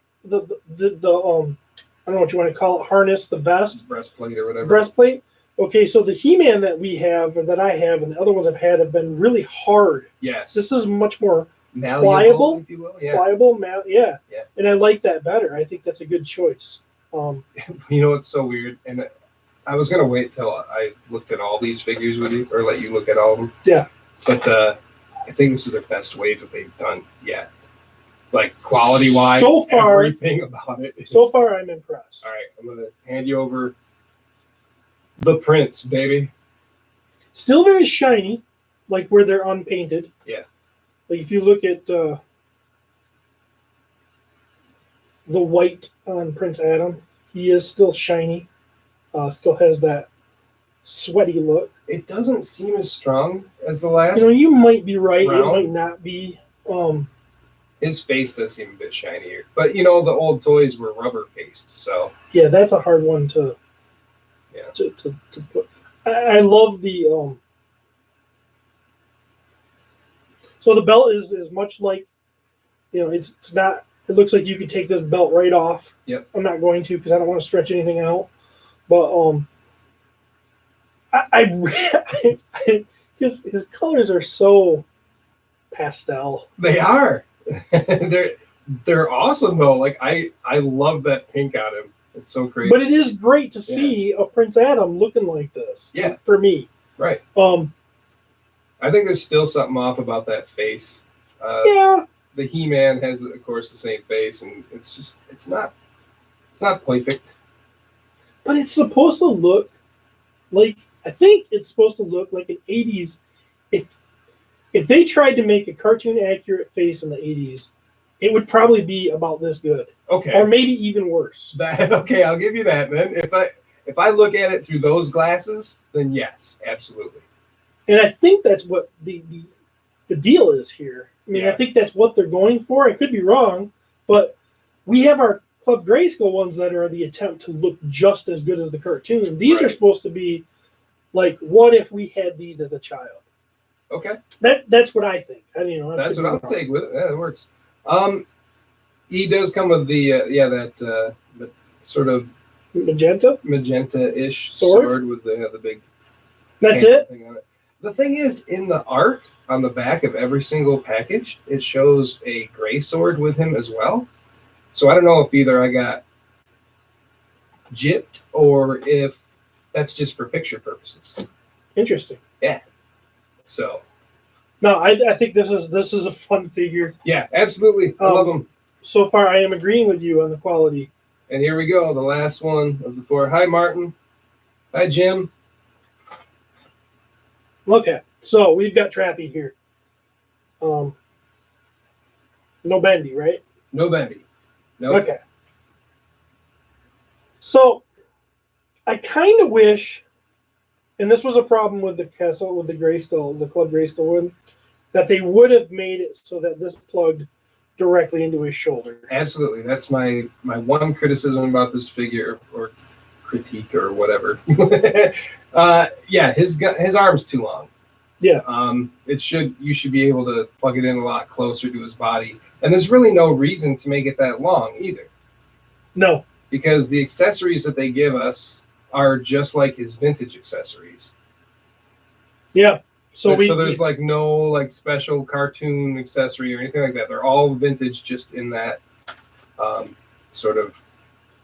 I don't know what you want to call it, harness, the vest. Breastplate or whatever. Breastplate. Okay, so the He-Man that we have, or that I have, and the other ones I've had have been really hard. Yes. This is much more malleable, pliable, if you will. Yeah. Pliable, yeah. And I like that better. I think that's a good choice. You know what's so weird? And I was going to wait till I looked at all these figures with you, or let you look at all of them. Yeah. But I think this is the best wave that they've done yet. Like quality-wise, so far, everything about it. So far, I'm impressed. All right, I'm going to hand you over the prints, baby. Still very shiny, like where they're unpainted. Yeah. Like if you look at the white on Prince Adam, he is still shiny. Still has that sweaty look. It doesn't seem as strong as the last. You might be right. round. It might not be. His face does seem a bit shinier, but the old toys were rubber faced, so yeah, that's a hard one to put. I love the so the belt is much like it's not. It looks like you could take this belt right off. Yep. I'm not going to because I don't want to stretch anything out, but I his colors are so pastel. they are. they're awesome though. Like I love that pink on him. It's so crazy. But it is great to see a Prince Adam looking like this. Yeah. For me. Right. I think there's still something off about that face. Yeah. The He-Man has, of course, the same face, and it's not perfect. But it's supposed to look like, I think it's supposed to look like an 80s. If they tried to make a cartoon accurate face in the 80s, it would probably be about this good. Okay. Or maybe even worse. Okay, I'll give you that then. If I look at it through those glasses, then yes, absolutely. And I think that's what the deal is here. I mean, I think that's what they're going for. I could be wrong, but we have our Club Grayskull ones that are the attempt to look just as good as the cartoon. These are supposed to be like, what if we had these as a child? Okay. That's what I think. That's what I'll take with it. Yeah, it works. He does come with the that sort of magenta-ish sword with the big. That's it. Thing on it. The thing is, in the art on the back of every single package, it shows a gray sword with him as well. So I don't know if either I got gypped or if that's just for picture purposes. Interesting. Yeah. So. No, I think this is a fun figure. Yeah, absolutely. I love them. So far, I am agreeing with you on the quality. And here we go, the last one of the four. Hi, Martin. Hi, Jim. Okay, so we've got Trappy here. No Bendy, right? No Bendy. Nope. Okay. So I kind of wish, and this was a problem with the castle, with the Grayskull, the Club Grayskull one, that they would have made it so that this plugged directly into his shoulder. Absolutely. That's my one criticism about this figure, or critique, or whatever. Yeah, his arm's too long. Yeah. You should be able to plug it in a lot closer to his body. And there's really no reason to make it that long either. No. Because the accessories that they give us are just like his vintage accessories. Yeah. So there's like no like special cartoon accessory or anything like that. They're all vintage, just in that sort of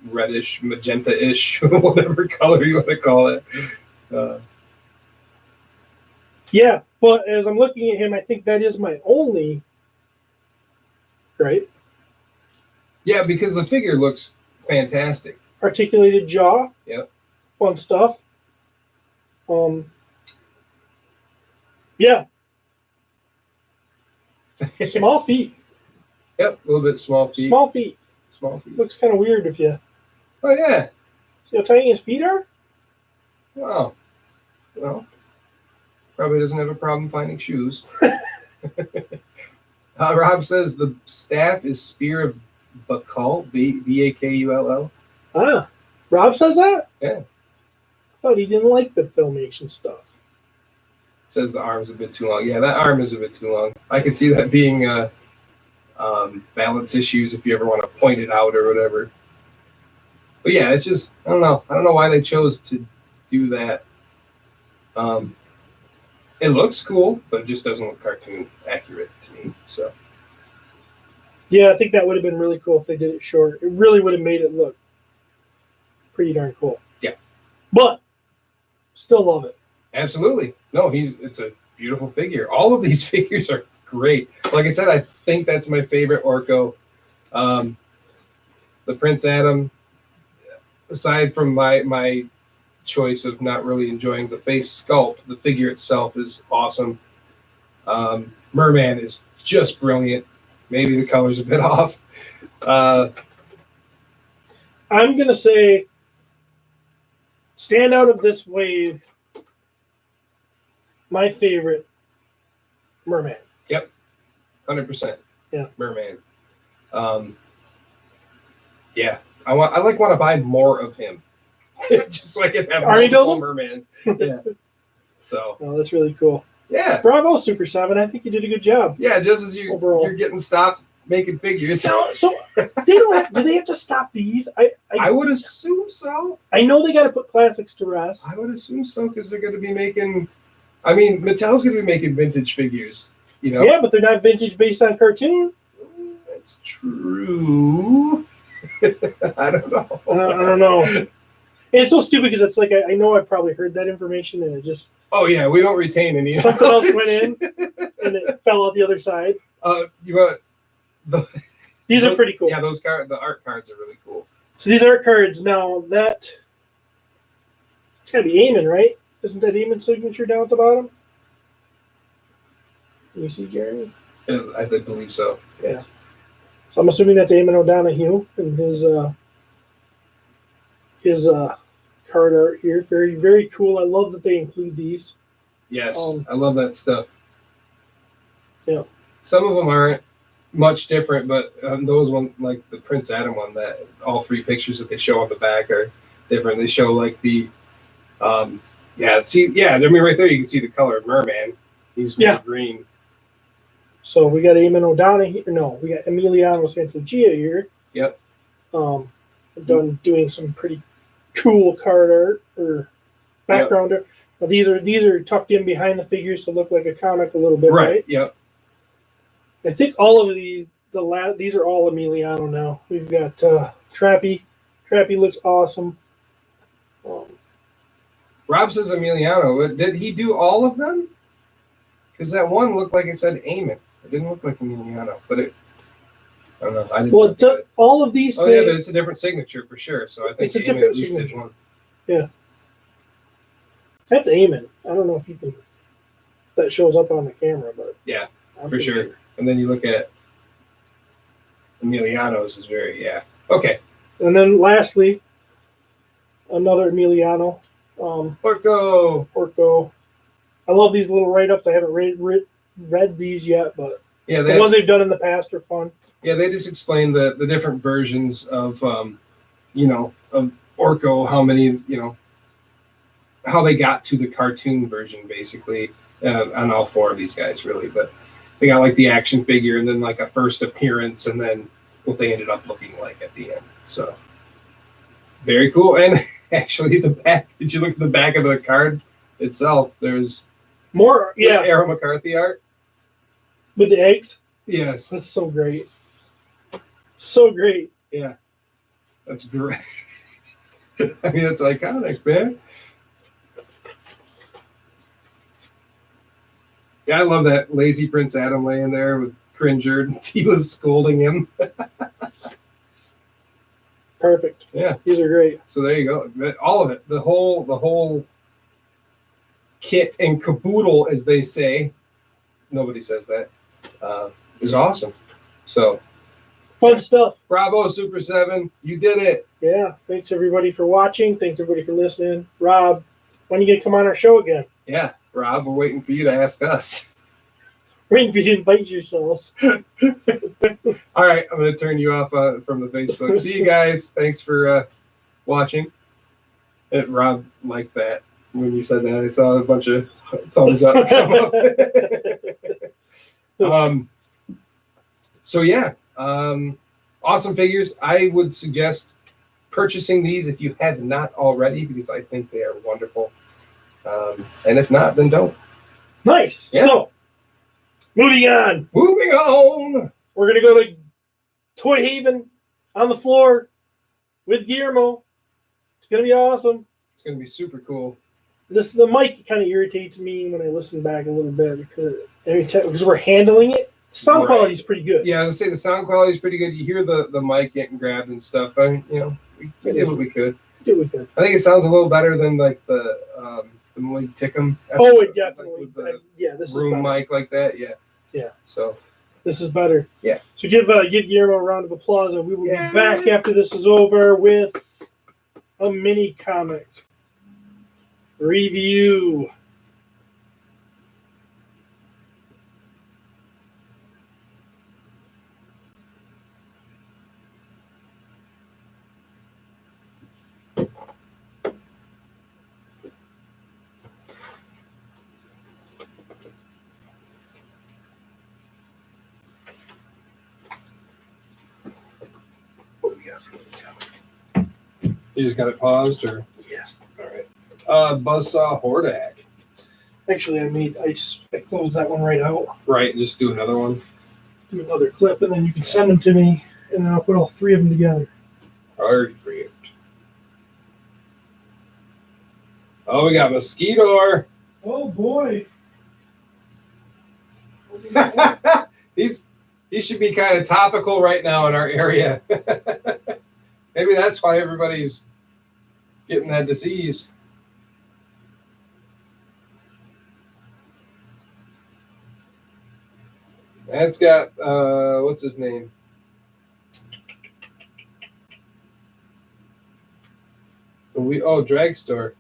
reddish, magenta-ish, whatever color you want to call it. Yeah, but as I'm looking at him, I think that is my only. Right? Yeah, because the figure looks fantastic. Articulated jaw. Yep. Fun stuff. Yeah. Small feet. Yep, a little bit small feet. Small feet. Small feet. Looks kind of weird if you. Oh yeah. See how tiny his feet are? Wow. Well, probably doesn't have a problem finding shoes. Rob says the staff is Spear of Bakull, Bakull. Ah, Rob says that? Yeah. I thought he didn't like the Filmation stuff. Says the arm's a bit too long. Yeah, that arm is a bit too long. I could see that being balance issues if you ever want to point it out or whatever. But yeah, it's just, I don't know. I don't know why they chose to do that. It looks cool, but it just doesn't look cartoon accurate to me. So. Yeah, I think that would have been really cool if they did it short. It really would have made it look pretty darn cool. Yeah. But still love it. Absolutely. No, it's a beautiful figure. All of these figures are great. Like I said, I think that's my favorite Orko. The Prince Adam, aside from my choice of not really enjoying the face sculpt, the figure itself is awesome. Merman is just brilliant. Maybe the color's a bit off. I'm going to say, stand out of this wave, my favorite Merman. Yep, 100%. Yeah, Merman. Yeah, I want to buy more of him, just so I can have multiple mermans. Yeah. So. Oh, that's really cool. Yeah. Bravo, Super 7. I think you did a good job. Yeah, just as you're getting stopped making figures. So they don't have. Do they have to stop these? I would assume so. I know they got to put classics to rest. I would assume so because they're going to be making. I mean, Mattel's going to be making vintage figures. You know. Yeah, but they're not vintage based on cartoon. That's true. I don't know. I don't know. And it's so stupid because it's like I know I probably heard that information and it just. Oh yeah, we don't retain any. Something else went in and it fell out the other side. You want these are pretty cool. Yeah, the art cards are really cool. So these art cards now that it's gotta be Eamon, right? Isn't that Eamon's signature down at the bottom? Can you see Jeremy? I believe so. Yeah. So I'm assuming that's Eamon O'Donoghue and his card art here. Very, very cool. I love that they include these. Yes, I love that stuff. Yeah. Some of them aren't much different, but those one, like the Prince Adam one, that all three pictures that they show on the back are different. They show like the, I mean, right there you can see the color of Merman. He's green. So we got Eamon O'Donoghue. No, we got Emiliano Santaggia here. Yep. Done doing some pretty cool card art or background art. Now these are tucked in behind the figures to look like a comic a little bit, right? Yep. I think all of these are all Emiliano now. We've got Trappy. Trappy looks awesome. Rob says Emiliano. Did he do all of them? Because that one looked like it said Eamon. It didn't look like Emiliano, but I don't know. I didn't. All of these. Oh yeah, but it's a different signature for sure. So I think it's a different signature. One. Yeah, that's Eamon. I don't know if you can. That shows up on the camera, but yeah, for sure. And then you look at Emiliano's is very okay. And then lastly, another Emiliano. Orko. I love these little write-ups. I haven't read these yet, but the ones they've done in the past are fun. Yeah, they just explain the different versions of, of Orko, how many, how they got to the cartoon version, basically, on all four of these guys, really. But they got, like, the action figure and then, like, a first appearance and then what they ended up looking like at the end. So, very cool. And actually, the back, did you look at the back of the card itself? There's more, Arrow McCarthy art. With the eggs? Yes. That's so great. So great. Yeah. That's great. I mean, it's iconic, man. Yeah, I love that lazy Prince Adam laying there with Cringer and Tila's scolding him. Perfect. Yeah. These are great. So there you go. All of it. The whole kit and caboodle, as they say. Nobody says that. Is awesome. So fun stuff. Bravo, Super 7. You did it. Yeah. Thanks everybody for watching. Thanks everybody for listening. Rob, when are you gonna come on our show again? Yeah, Rob, we're waiting for you to ask us. Waiting for you to invite yourselves. All right, I'm gonna turn you off from the Facebook. See you guys. Thanks for watching. Rob liked that when you said that. I saw a bunch of thumbs up come up. So yeah, awesome figures. I would suggest purchasing these if you had not already, because I think they are wonderful. And if not, then don't. Nice. Yeah. So, moving on. We're going to go to Toy Haven on the floor with Guillermo. It's going to be awesome. It's going to be super cool. The mic kind of irritates me when I listen back a little bit because we're handling it. Sound quality is pretty good. Yeah, I was going to say the sound quality is pretty good. You hear the mic getting grabbed and stuff. I mean, we did what we could. I think it sounds a little better than like the Malik Tickham. Oh, it definitely. This room is mic like that. Yeah. Yeah. So this is better. Yeah. So give Guillermo a round of applause, and we will be back after this is over with a mini comic review. You just got it paused, or? Yeah. All right. Buzzsaw Hordak. Actually, I closed that one right out. Right, just do another one. Do another clip, and then you can send them to me, and then I'll put all three of them together. Perfect. Oh, we got Mosquito. Oh boy. He should be kind of topical right now in our area. Maybe that's why everybody's getting that disease. That's got what's his name? Dragstore.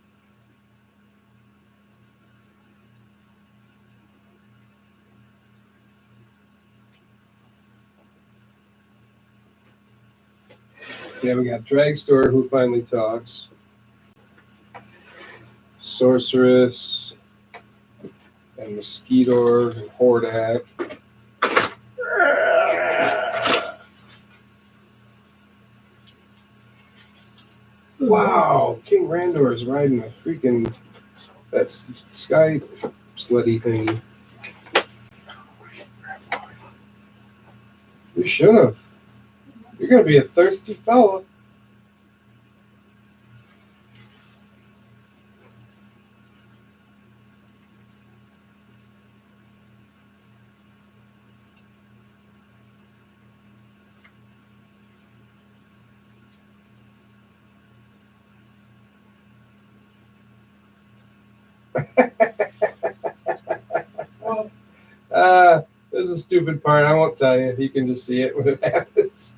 Yeah, we got Dragstore, who finally talks. Sorceress and Mosquito and Hordak. Wow, King Randor is riding a freaking that sky slutty thing. You should have. You're gonna be a thirsty fella. This is a stupid part. I won't tell you. You can just see it when it happens.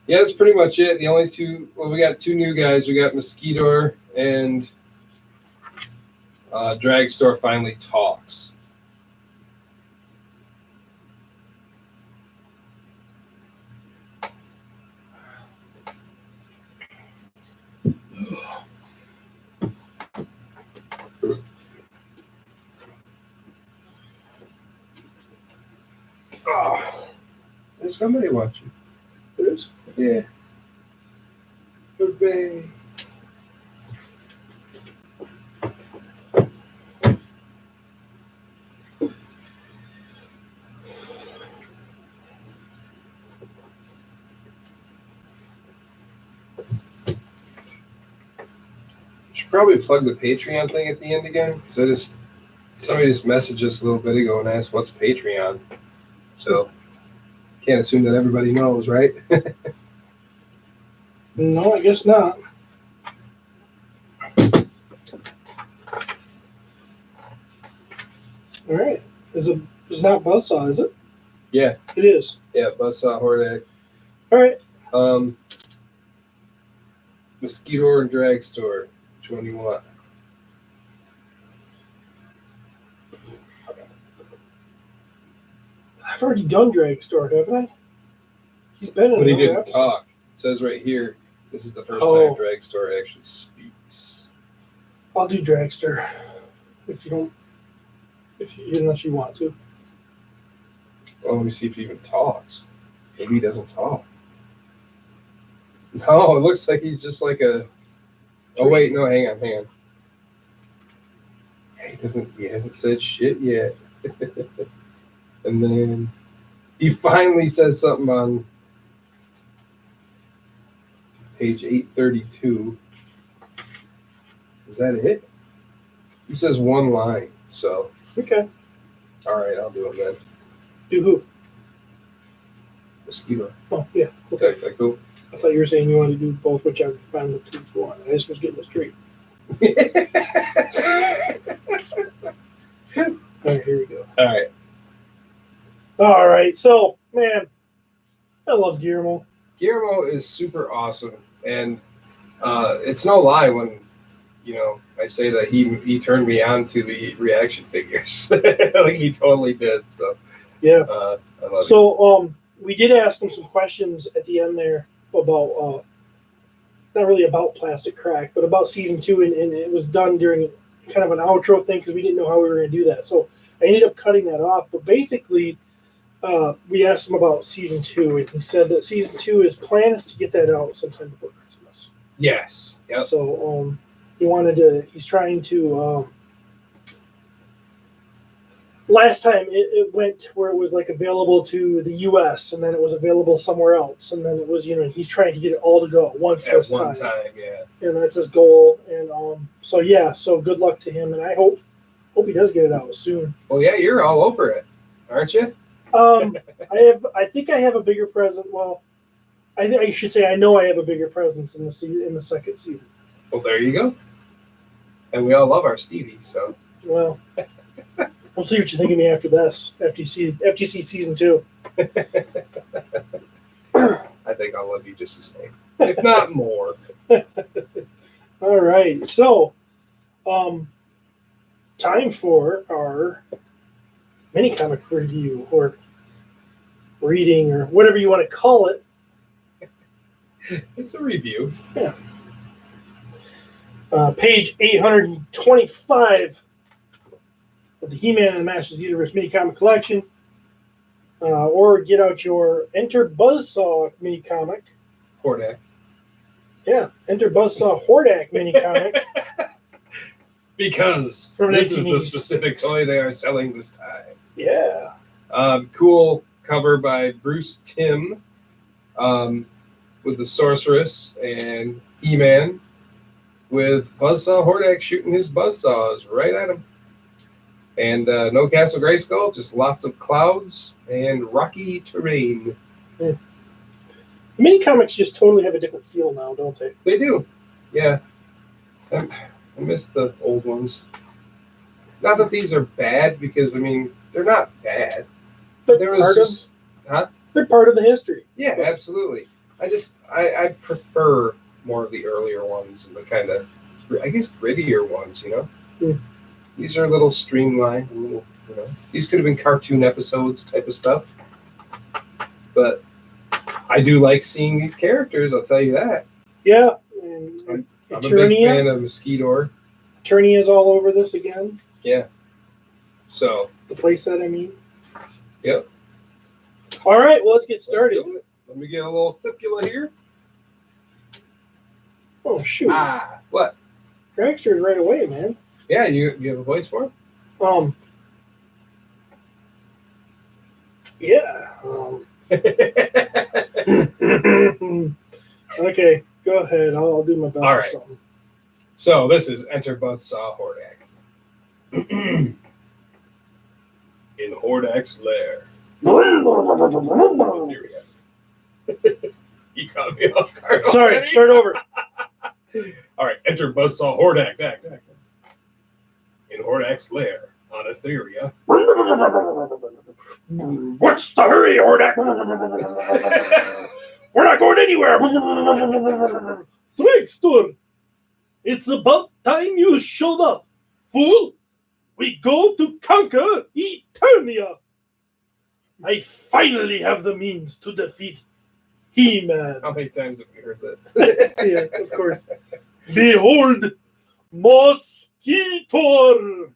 Yeah, that's pretty much it. The only two, well, we got two new guys. We got Mosquito and Dragstore finally talks. Oh, there's somebody watching. There's, yeah. Hooray. Should probably plug the Patreon thing at the end again, because somebody just messaged us a little bit ago and asked what's Patreon. So can't assume that everybody knows, right? No, I guess not. All right. It's not Buzzsaw, is it? Yeah. It is. Yeah, Buzzsaw Hordak. All right. Mosquito and Dragstore. Which one do you want? I've already done Dragstore, haven't I? He's been in But he another didn't episode. talk. It says right here, this is the first time Dragstore actually speaks. I'll do Dragster unless you want to. Well, let me see if he even talks. Maybe he doesn't talk. No, it looks like he's just like a. Oh wait, no, hang on. He hasn't said shit yet. And then he finally says something on page 832. Is that it? He says one line, so. Okay. All right, I'll do it then. Do who? Mosquito. Oh, yeah. Okay. Okay, cool. I thought you were saying you wanted to do both, which I would find the two for one. I just was getting it straight. All right, here we go. All right. So, man, I love Guillermo. Guillermo is super awesome, and it's no lie when I say that he turned me on to the reaction figures. Like he totally did. So yeah, I love it. So we did ask him some questions at the end there about not really about Plastic Crack, but about season 2, and it was done during kind of an outro thing because we didn't know how we were going to do that. So I ended up cutting that off. But basically, we asked him about season 2, and he said that season 2, his plan is to get that out sometime before Christmas. Yes. Yep. So he's trying to. Last time it went where it was like available to the U.S. and then it was available somewhere else, and then it was he's trying to get it all to go at once at one time. Yeah. And that's his goal. And so good luck to him, and I hope he does get it out soon. Well, yeah, you're all over it, aren't you? I think I have a bigger presence. Well, I should say I know I have a bigger presence in the second season. Well, there you go. And we all love our Stevie, so. Well, we'll see what you think of me after this. After you see season 2. I think I'll love you just the same, if not more. All right, so time for our mini comic review or reading or whatever you want to call it. It's a review. Yeah. Page 825 of the He-Man and the Masters of the Universe mini comic collection. Or get out your Enter Buzzsaw mini comic. Hordak. Yeah, Enter Buzzsaw Hordak mini comic. Because From this is the 1986. specific toy they are selling this time. Yeah. Cool cover by Bruce Timm with the Sorceress and He-Man with Buzzsaw Hordak shooting his buzzsaws right at him. And no Castle Grayskull, just lots of clouds and rocky terrain. Yeah. Mini comics just totally have a different feel now, don't they? They do. Yeah. I miss the old ones. Not that these are bad, because, I mean, they're not bad. But there was just... They're part of the history. Yeah, absolutely. I prefer more of the earlier ones and the kind of, I guess, grittier ones, Yeah. These are a little streamlined, a little, these could have been cartoon episodes type of stuff. But I do like seeing these characters, I'll tell you that. Yeah. I'm a big fan of Mosquitor. Eternia's all over this again. Yeah. So. The playset, I mean. Yep. All right, well, let's get started. Let's do it. Let me get a little stipula here. Oh, shoot. What? Dragster's right away, man. Yeah, you have a voice for him? Yeah. Okay, go ahead. I'll do my best. All right. Something. So this is Enter Buzzsaw Hordak. In Hordak's lair. Here we go. You caught me off guard. Sorry, already. start over. All right, enter Buzzsaw Hordak. Back. In Hordak's lair on Etheria. What's the hurry, Hordak? We're not going anywhere. Dragster, it's about time you showed up. Fool, we go to conquer Eternia. I finally have the means to defeat He-Man. How many times have we heard this? Yeah, of course. Behold, Mosquitor.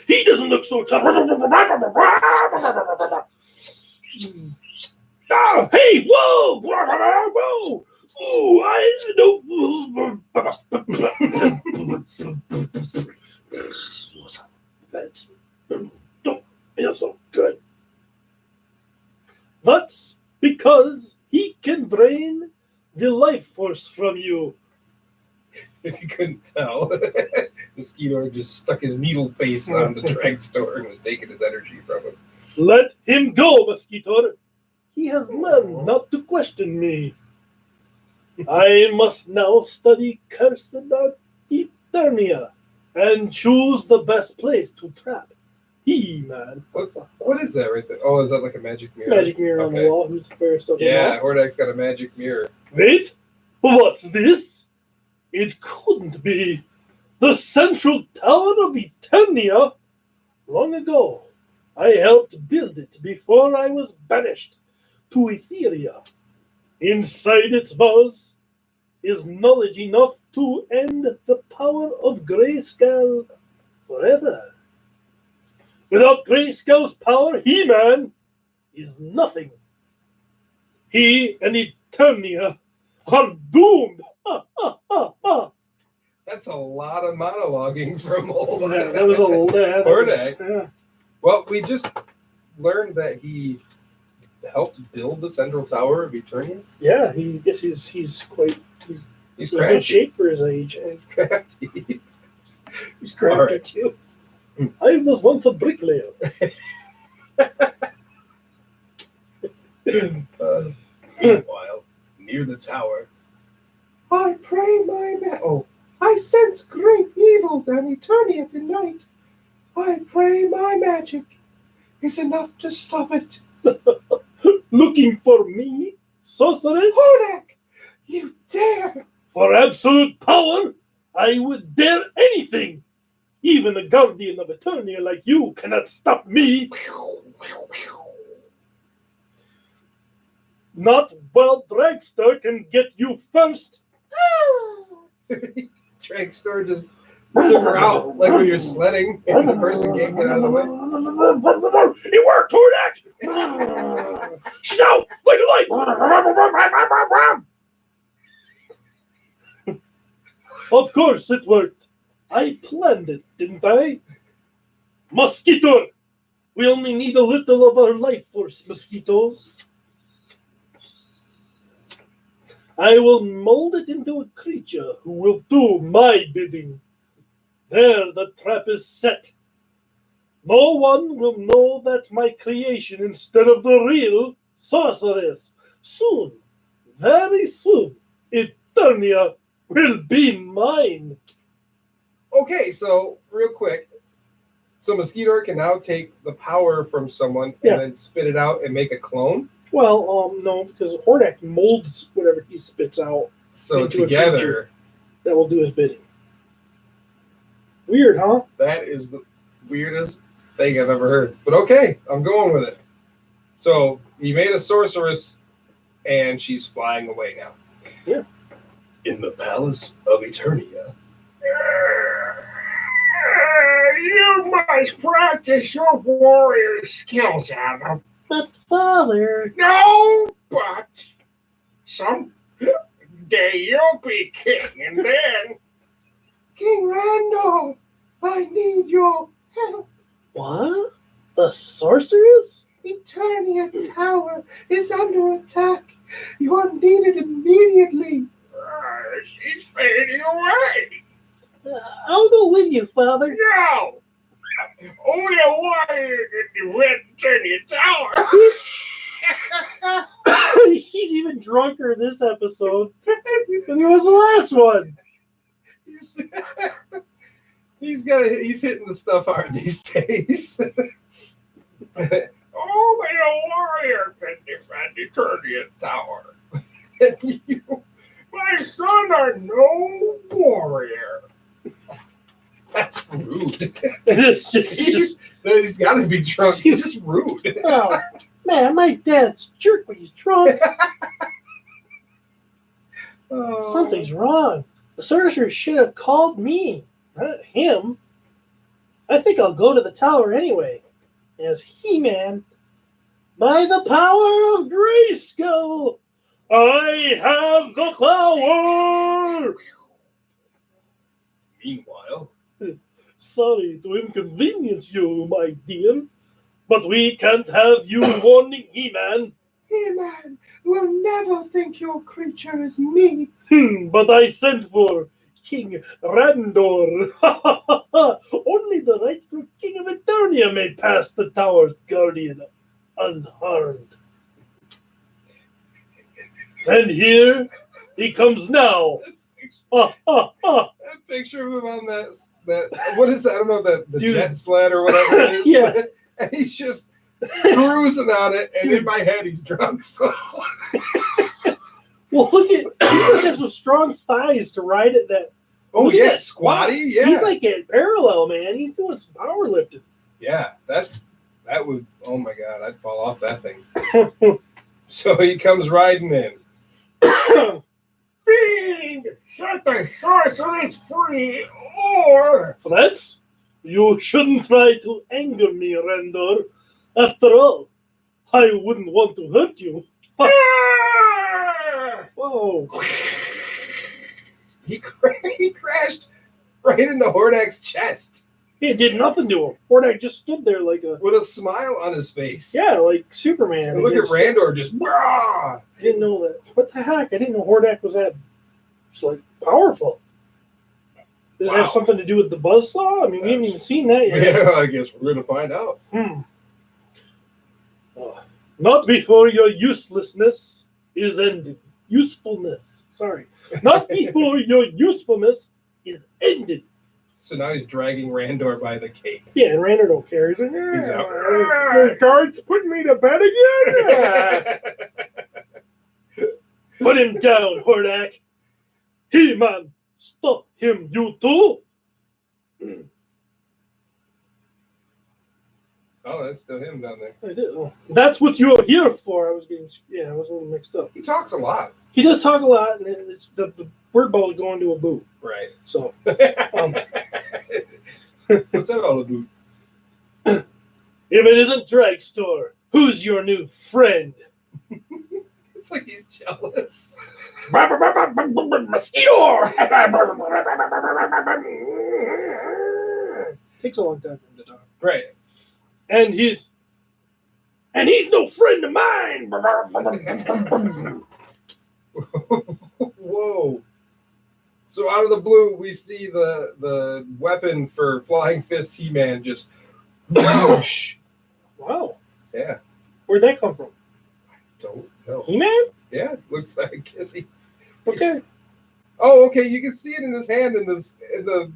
He doesn't look so tough. Hey, whoa! Whoa! Ooh, I don't. That don't feel so good. That's because he can drain the life force from you. If you couldn't tell, Mosquito just stuck his needle face on the dragstore and was taking his energy from him. Let him go, Mosquito. He has learned not to question me. I must now study Cursed Eternia and choose the best place to trap He-Man. What is that right there? Oh, is that like a magic mirror? Magic mirror on the wall. Who's the fairest of them all? Yeah, Hordak's got a magic mirror. Wait, what's this? It couldn't be the Central Tower of Eternia. Long ago, I helped build it before I was banished to Etheria. Inside its walls is knowledge enough to end the power of Grayskull forever. Without Grayskull's power, He-Man is nothing. He and Eternia are doomed. That's a lot of monologuing from old. Yeah, that was a Hordak. Yeah. Well, we just learned that he helped build the Central Tower of Eternia. Yeah, he's in crafty. good shape for his age. He's crafty. He's crafty too. I was once a bricklayer. Meanwhile, near the tower, I pray I sense great evil than Eternia tonight. I pray my magic is enough to stop it. Looking for me, sorceress? Hordak, you dare! For absolute power, I would dare anything. Even a guardian of Eternia like you cannot stop me. Not while Dragster can get you first. Dragster just took her out like when you're sledding and the person can't get out of the way. It worked, Hordak! Snow! Like a light! Of course it worked. I planned it, didn't I? Mosquito! We only need a little of our life force, Mosquito. I will mold it into a creature who will do my bidding. There, the trap is set. No one will know that's my creation instead of the real sorceress. Soon, very soon, Eternia will be mine. Okay, so real quick. So Mosquito can now take the power from someone and then spit it out and make a clone? Well, no, because Hordak molds whatever he spits out. So together, that will do his bidding. Weird, huh? That is the weirdest thing I've ever heard. But okay, I'm going with it. So he made a sorceress, and she's flying away now. Yeah. In the palace of Eternia. You must practice your warrior skills, Adam. But Father... No, but some day you'll be king, and then... King Randall, I need your help. What? The sorceress? Eternia Tower is under attack. You are needed immediately. She's fading away. I'll go with you, Father. No! Only a warrior can defend Eternia Tower. He's even drunker this episode than he was the last one. He's hitting the stuff hard these days. Only a warrior can defend Eternia Tower. My son are no warrior. That's rude. It's just He's got to be drunk. He's just rude. Oh, man, my dad's a jerk when he's drunk. Something's wrong. The sorcerer should have called me, not him. I think I'll go to the tower anyway. As He-Man, by the power of Grayskull, I have the power! Meanwhile, sorry to inconvenience you, my dear, but we can't have you warning He-Man. He-Man will never think your creature is me. But I sent for King Randor. Only the rightful King of Eternia may pass the tower's guardian unharmed. And here he comes now. That picture of him on that what is that? I don't know, the jet sled or whatever it is. Yeah. And he's just cruising on it, and in my head he's drunk. So. Well, look at, he must have some strong thighs to ride it. Oh look yeah, at that squatty. Yeah, he's like in parallel, man. He's doing some powerlifting. Yeah, that would. Oh my God, I'd fall off that thing. So he comes riding in. Fiend! Set the sorceress free, or... Let's You shouldn't try to anger me, Randor. After all, I wouldn't want to hurt you. Whoa. He crashed right into Hordak's chest. It did nothing to him. Hordak just stood there like a... with a smile on his face. Yeah, like Superman. And look at Randor just... Brah! I didn't know that. What the heck? I didn't know Hordak was that just like powerful. Does it have something to do with the buzzsaw? I mean, we haven't even seen that yet. Yeah, I guess we're going to find out. Not before your uselessness is ended. Usefulness. Sorry. Not before your usefulness is ended. So now he's dragging Randor by the cape. Yeah, and Randor don't care. He's like, He's out. The guards put me to bed again. Put him down, Hordak. He-Man, stop him, you two. Oh, that's still him down there. I did. Oh. That's what you're here for. I was a little mixed up. He talks a lot. He does talk a lot, and it's the word ball is going to a boot. Right. So, what's that all about? if it isn't Dragstore, who's your new friend? It's like he's jealous. Mosquito! Takes a long time for him to talk. Right. And he's no friend of mine. Whoa. So out of the blue, we see the weapon for Flying Fist He-Man just whoosh. Wow. Yeah. Where'd that come from? Don't know. He-Man? Yeah, looks like, I guess he... Okay. Oh, okay, you can see it in his hand in the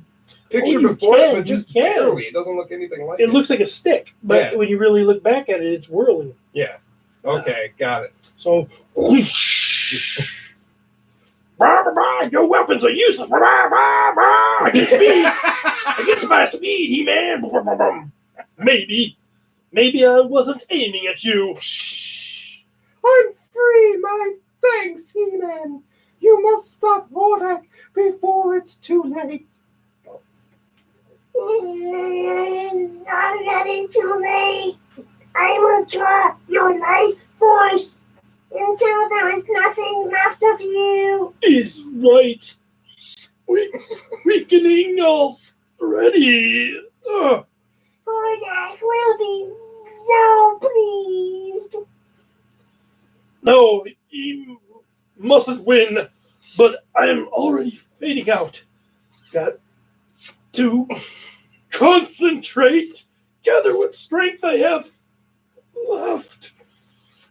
picture you before, can, but just you can. barely. It doesn't look anything like it. It looks like a stick, but Yeah. when you really look back at it, it's whirling. Yeah. Okay, got it. So, Your weapons are useless. Against me. Against my speed, He-Man. maybe I wasn't aiming at you. I'm free, my thanks, He-Man. You must stop Hordak before it's too late. It's already too late. I will draw your life force until there is nothing left of you. He's right. Weakening already. Hordak will be so pleased. No, he mustn't win, but I am already fading out. Got to concentrate, gather what strength I have left.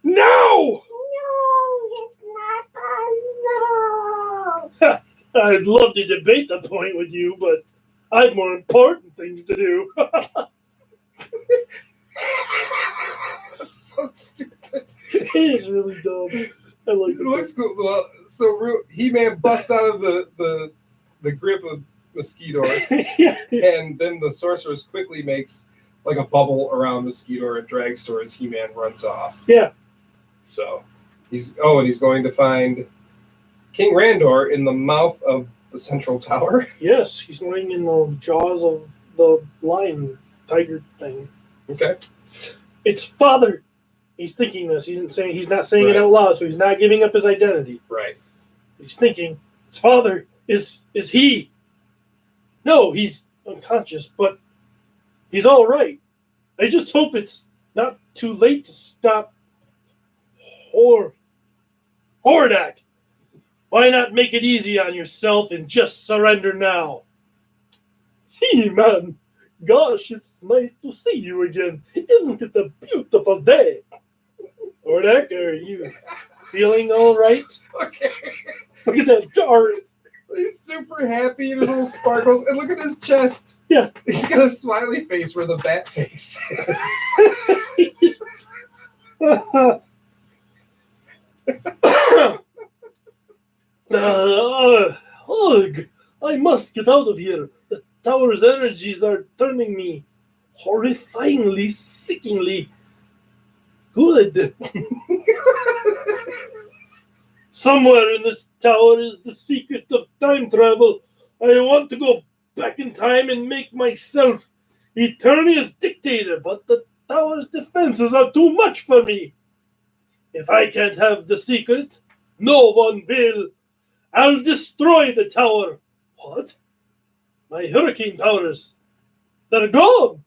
Now! No, it's not possible. I'd love to debate the point with you, but I've more important things to do. That's so stupid. It is really dumb. I like It looks cool. Well, so He-Man busts out of the grip of Mosquito, Yeah. and then the sorceress quickly makes like a bubble around Mosquito and Dragstore as He-Man runs off. Yeah. So he's going to find King Randor in the mouth of the central tower. Yes, he's laying in the jaws of the lion tiger thing. Okay. It's father. He's thinking this. He's not saying it Right. out loud, so he's not giving up his identity. Right. He's thinking, his father is he. No, he's unconscious, but he's all right. I just hope it's not too late to stop Hordak. Why not make it easy on yourself and just surrender now? He-Man, gosh, it's nice to see you again. Isn't it a beautiful day? Hordak, are you feeling all right? Okay. Look at that jar. He's super happy and his little sparkles. And look at his chest. Yeah. He's got a smiley face where the bat face is. Ugh, I must get out of here. The tower's energies are turning me horrifyingly, sickeningly good. Somewhere in this tower is the secret of time travel. I want to go back in time and make myself Eternia's dictator, but the tower's defenses are too much for me. If I can't have the secret, no one will. I'll destroy the tower. What? My hurricane powers. They're gone.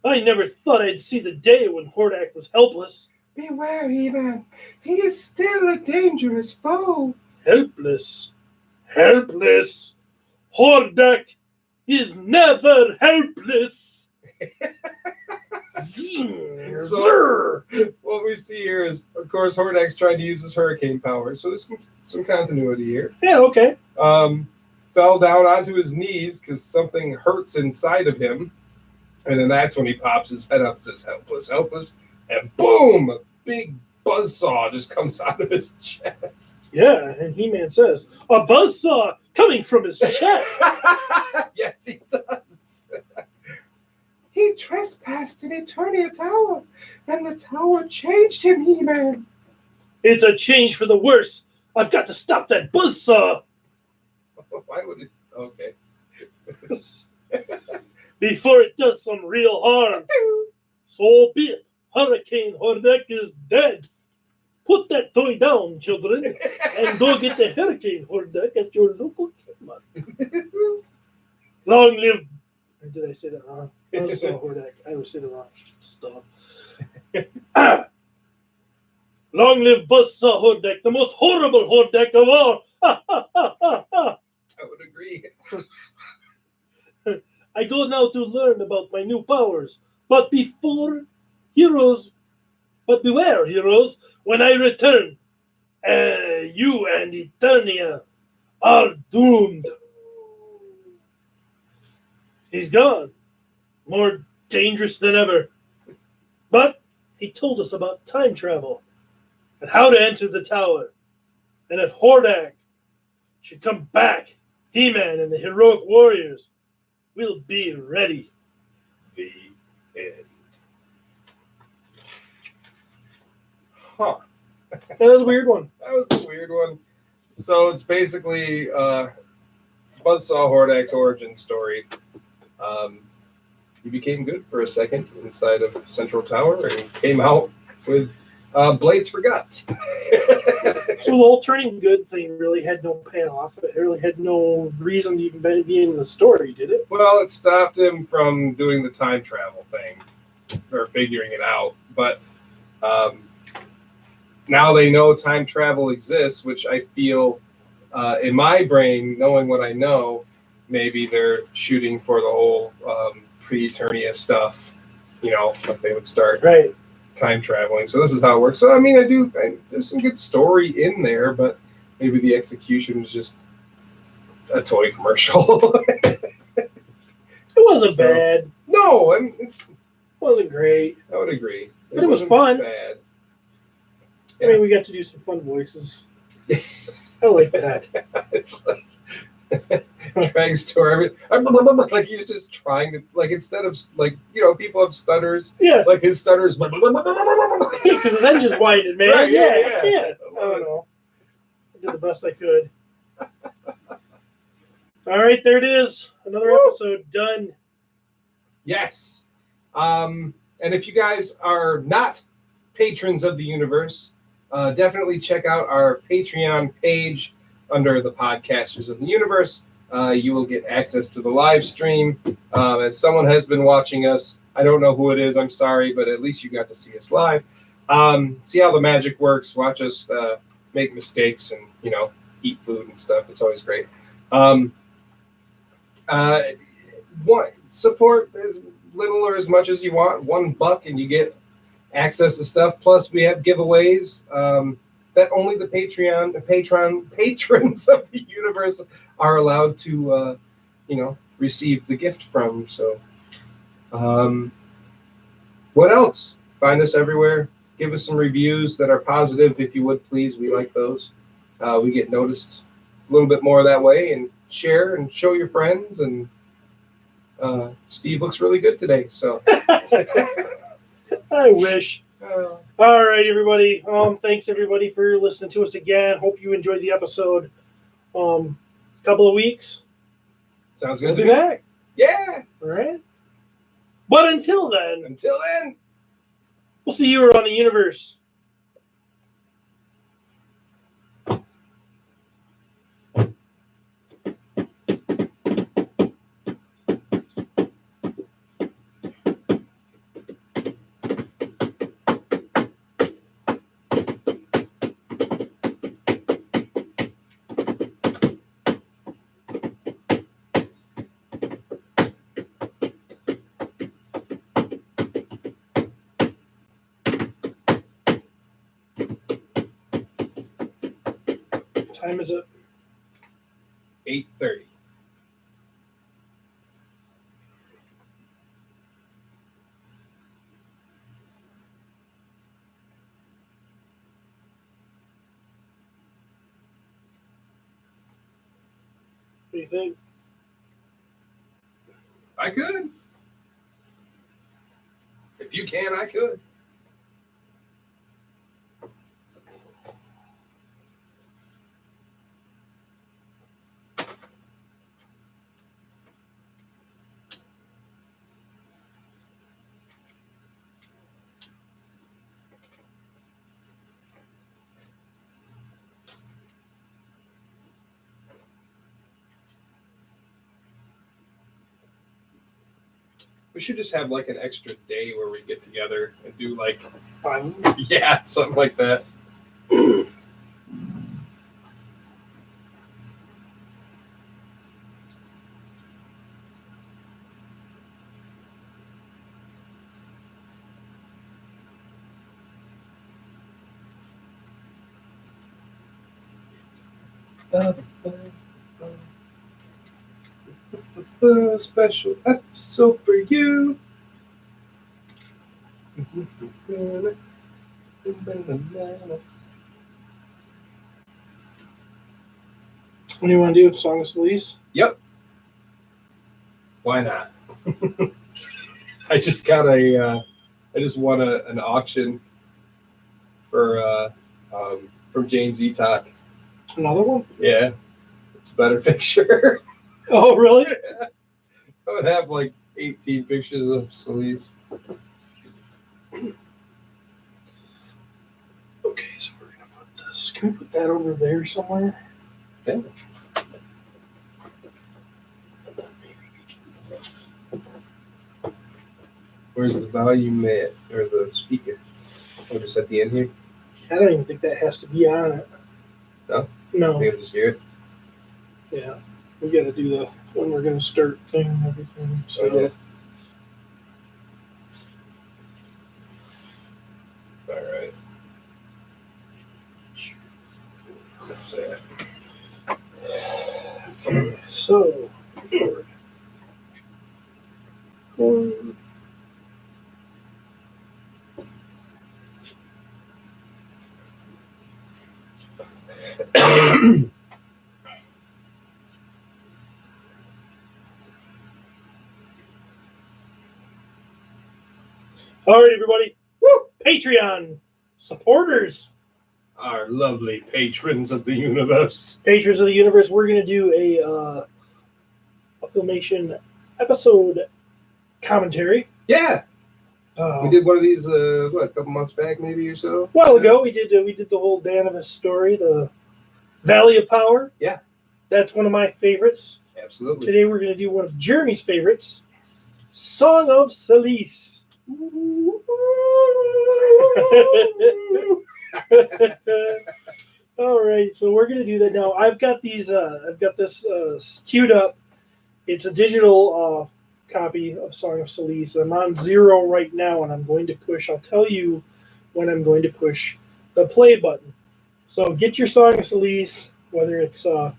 I never thought I'd see the day when Hordak was helpless. Beware, He-Man. He is still a dangerous foe. Helpless. Helpless. Hordak is never helpless. So, what we see here is, of course, Hordak's trying to use his hurricane power. So there's some continuity here. Yeah, okay. Fell down onto his knees because something hurts inside of him. And then that's when he pops his head up and says, helpless, helpless. And boom, a big buzzsaw just comes out of his chest. Yeah, and He-Man says, a buzzsaw coming from his chest. Yes, he does. He trespassed in Eternia Tower, and the tower changed him, He-Man. It's a change for the worse. I've got to stop that buzzsaw. Why would it? Okay. Before it does some real harm. So be it. Hurricane Hordak is dead. Put that toy down, children, and go get the Hurricane Hordak at your local Kmart. Long live... Or did I say that wrong? Buzzsaw Hordak. I always say the wrong stuff. Long live Buzzsaw Hordak, the most horrible Hordak of all. I would agree. I go now to learn about my new powers. But beware, heroes, when I return, you and Eternia are doomed. He's gone. More dangerous than ever. But he told us about time travel and how to enter the tower. And if Hordak should come back, He-Man and the heroic warriors will be ready. The end. Huh. That was a weird one. That was a weird one. So it's basically Buzzsaw Hordak's origin story. He became good for a second inside of Central Tower and came out with blades for guts. So the whole turning good thing really had no payoff. It really had no reason to even be in the story, did it? Well, it stopped him from doing the time travel thing or figuring it out. But now they know time travel exists, which I feel in my brain, knowing what I know, maybe they're shooting for the whole pre-Eternia stuff, like they would start time traveling. So this is how it works. So, I mean, there's some good story in there, but maybe the execution was just a toy commercial. It wasn't bad. No, I mean, it wasn't great. I would agree. But it was fun. Bad. I mean, we got to do some fun voices. I like that. Drag story. Like he's just trying to, like, instead of, like, people have stutters. Yeah. Like his stutters. Because his engine's whining, man. Right, yeah. I don't know. I did the best I could. All right, there it is. Another episode done. Yes. And if you guys are not patrons of the universe, definitely check out our Patreon page under the Podcasters of the Universe. You will get access to the live stream. As someone has been watching us, I don't know who it is, I'm sorry, but at least you got to see us live. See how the magic works, watch us make mistakes and, eat food and stuff. It's always great. Support as little or as much as you want, $1 and you get access to stuff. Plus we have giveaways that only the patrons of the universe are allowed to, receive the gift from. So, what else? Find us everywhere. Give us some reviews that are positive, if you would, please. We like those. We get noticed a little bit more that way. And share and show your friends. And Steve looks really good today. So, I wish. All right, everybody. Thanks everybody for listening to us again. Hope you enjoyed the episode. Couple of weeks. Sounds good. We'll be back. Yeah. All right. But until then, we'll see you around the universe. Time is it? 8:30. What do you think? I could. If you can, I could. We should just have like an extra day where we get together and do like, Fine. yeah, something like that. A special episode for you. What do you want to do? Song of Solis? Yep. Why not? I just got I just won an auction for from James Etok. Another one? Yeah, it's a better picture. Oh, really? I would have like 18 pictures of Solis. Okay, so we're going to put this. Can we put that over there somewhere? Yeah. Where's the volume at, or the speaker? Oh, just at the end here? I don't even think that has to be on it. No? No. Maybe just hear it. Yeah. We got to do the when we're going to start thing and everything. So, Okay. All right. What's that? okay. So, all right, everybody. Woo! Patreon supporters, Our lovely patrons of the universe. patrons of the universe. We're going to do a Filmation episode commentary. Yeah, we did one of these a couple months back, maybe or so. A while ago, we did the whole Danavis story, the Valley of Power. Yeah, that's one of my favorites. Absolutely. Today we're going to do one of Jeremy's favorites, Song of Solis. All right, so we're going to do that now. I've got these. I've got this queued up. It's a digital copy of Song of Solis. I'm on 0 right now, and I'm going to push. I'll tell you when I'm going to push the play button. So get your Song of Solis, whether it's a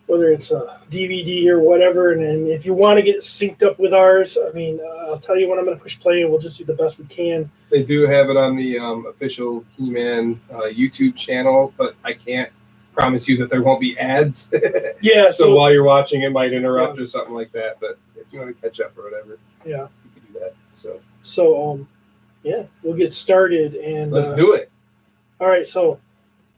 DVD or whatever, and then if you want to get it synced up with ours, I mean, I'll tell you when I'm going to push play, and we'll just do the best we can. They do have it on the official He-Man YouTube channel, but I can't promise you that there won't be ads. Yeah. So while you're watching, it might interrupt or something like that. But if you want to catch up or whatever, yeah, you can do that. So yeah, we'll get started and let's do it. All right. So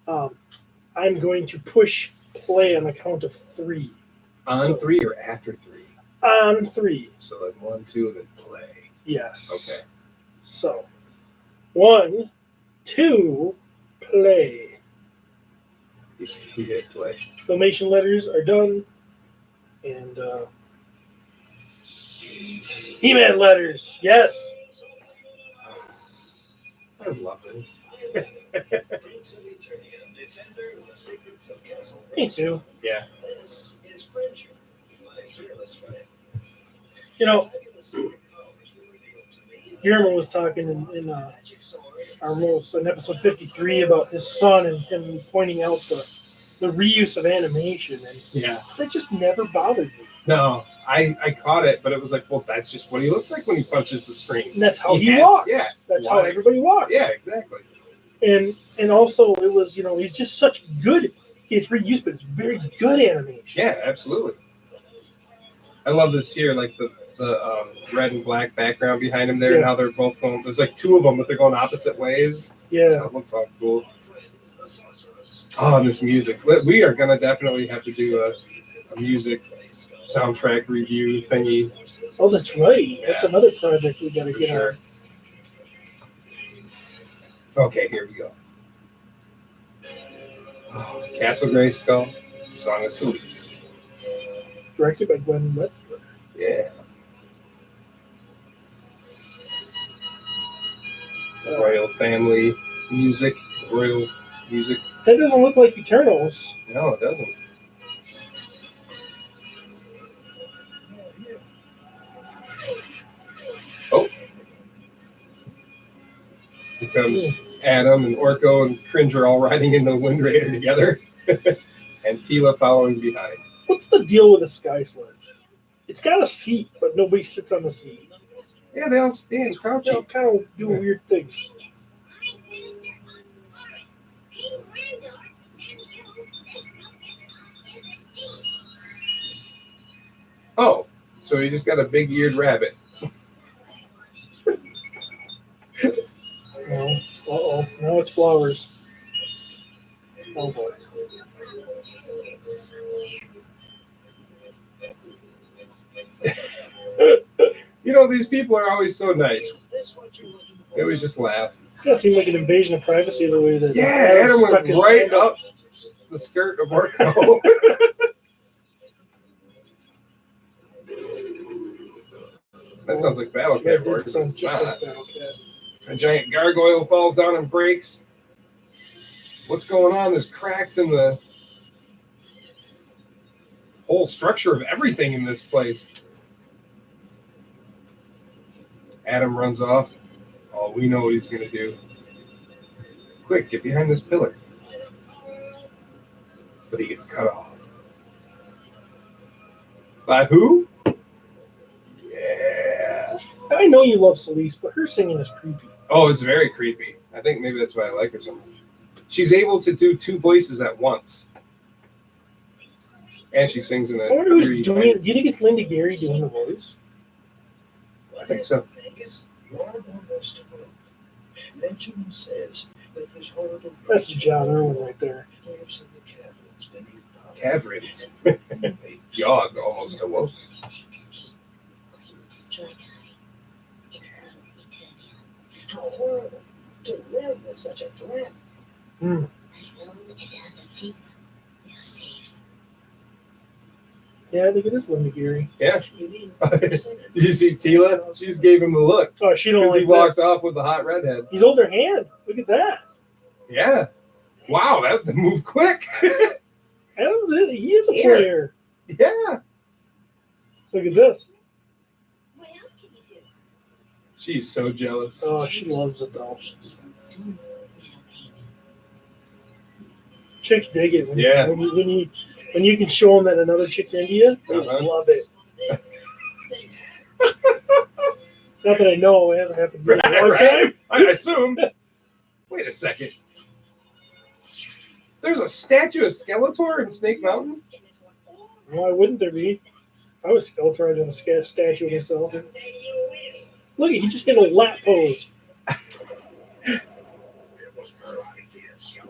I'm going to push play on the count of 3. On 3 or after 3? On 3. So then 1, 2, and then play. Yes. Okay. So 1, 2, play. You hit play. Filmation letters are done. And He-Man letters. Yes. I love this. Me too. Yeah. You know, Guillermo was talking in episode 53 about his son and him pointing out the reuse of animation, and Yeah. that just never bothered me. No, I caught it, but it was like, well, that's just what he looks like when he punches the screen. And that's how he has- walks. yeah. That's Why? how everybody walks. Yeah, exactly. And also it was, he's just such good. It's reused, but it's very good animation. Yeah, absolutely. I love this here, like the red and black background behind him there, and how they're both going. There's like 2 of them, but they're going opposite ways. Yeah. So it looks all cool. Oh, and this music. We are gonna definitely have to do a music soundtrack review thingy. Oh, that's right. That's Yeah. another project we gotta For get sure. Okay, here we go. Oh, Castle Grayskull, Song of Celeste. on. Directed by Gwen Wetzler. Yeah. Royal family music. Royal music. That doesn't look like Eternals. No, it doesn't. Oh. Here comes Adam and Orko and Cringer all riding in the Wind Raider together. And Tila following behind. What's the deal with a Sky Sledge? It's got a seat, but nobody sits on the seat. Yeah, they all stand crouching. They kind of do a weird thing. Oh, so he just got a big-eared rabbit. No. Uh-oh. Now it's flowers. Oh, boy. You know, these people are always so nice. They always just laugh. That seemed like an invasion of privacy the way that Yeah, Adam stuck went his right hand up the skirt of Orko. That sounds like Battle That Cat did work. sound It's just not. like Battle Cat. A giant gargoyle falls down and breaks. What's going on? There's cracks in the whole structure of everything in this place. Adam runs off. Oh, we know what he's going to do. Quick, get behind this pillar. But he gets cut off. By who? Yeah. I know you love Celeste, but her singing is creepy. Oh, it's very creepy. I think maybe that's why I like her so much. She's able to do 2 voices at once. And she sings in a I wonder who's 3. doing it. Do you think it's Linda Gary doing the voice? I think so. That's John Irwin right there. Caverns. Yog almost awoke. How horrible to live with such a threat. As long as it has a secret, we are safe. Yeah, I think it is Linda Gary. Yeah. You mean Did you see Tila? She just gave him the look. Oh, she don't Because like he walked this. off with the hot redhead. He's holding her hand. Look at that. Yeah. Wow, that moved quick. Adam's it. He is a Yeah. player. Yeah. Look at this. What else can you do? She's so jealous. Oh, she loves it though. Stone, we have paint. Chicks dig it when, Yeah. when you can show them that another chick's into you. They Uh-huh. love it. Not that I know, it hasn't happened to me in a long time. I assumed. Wait a second. There's a statue of Skeletor in Snake Mountain? Why wouldn't there be? I was Skeletor in a statue of myself. Look, he just did a lap pose.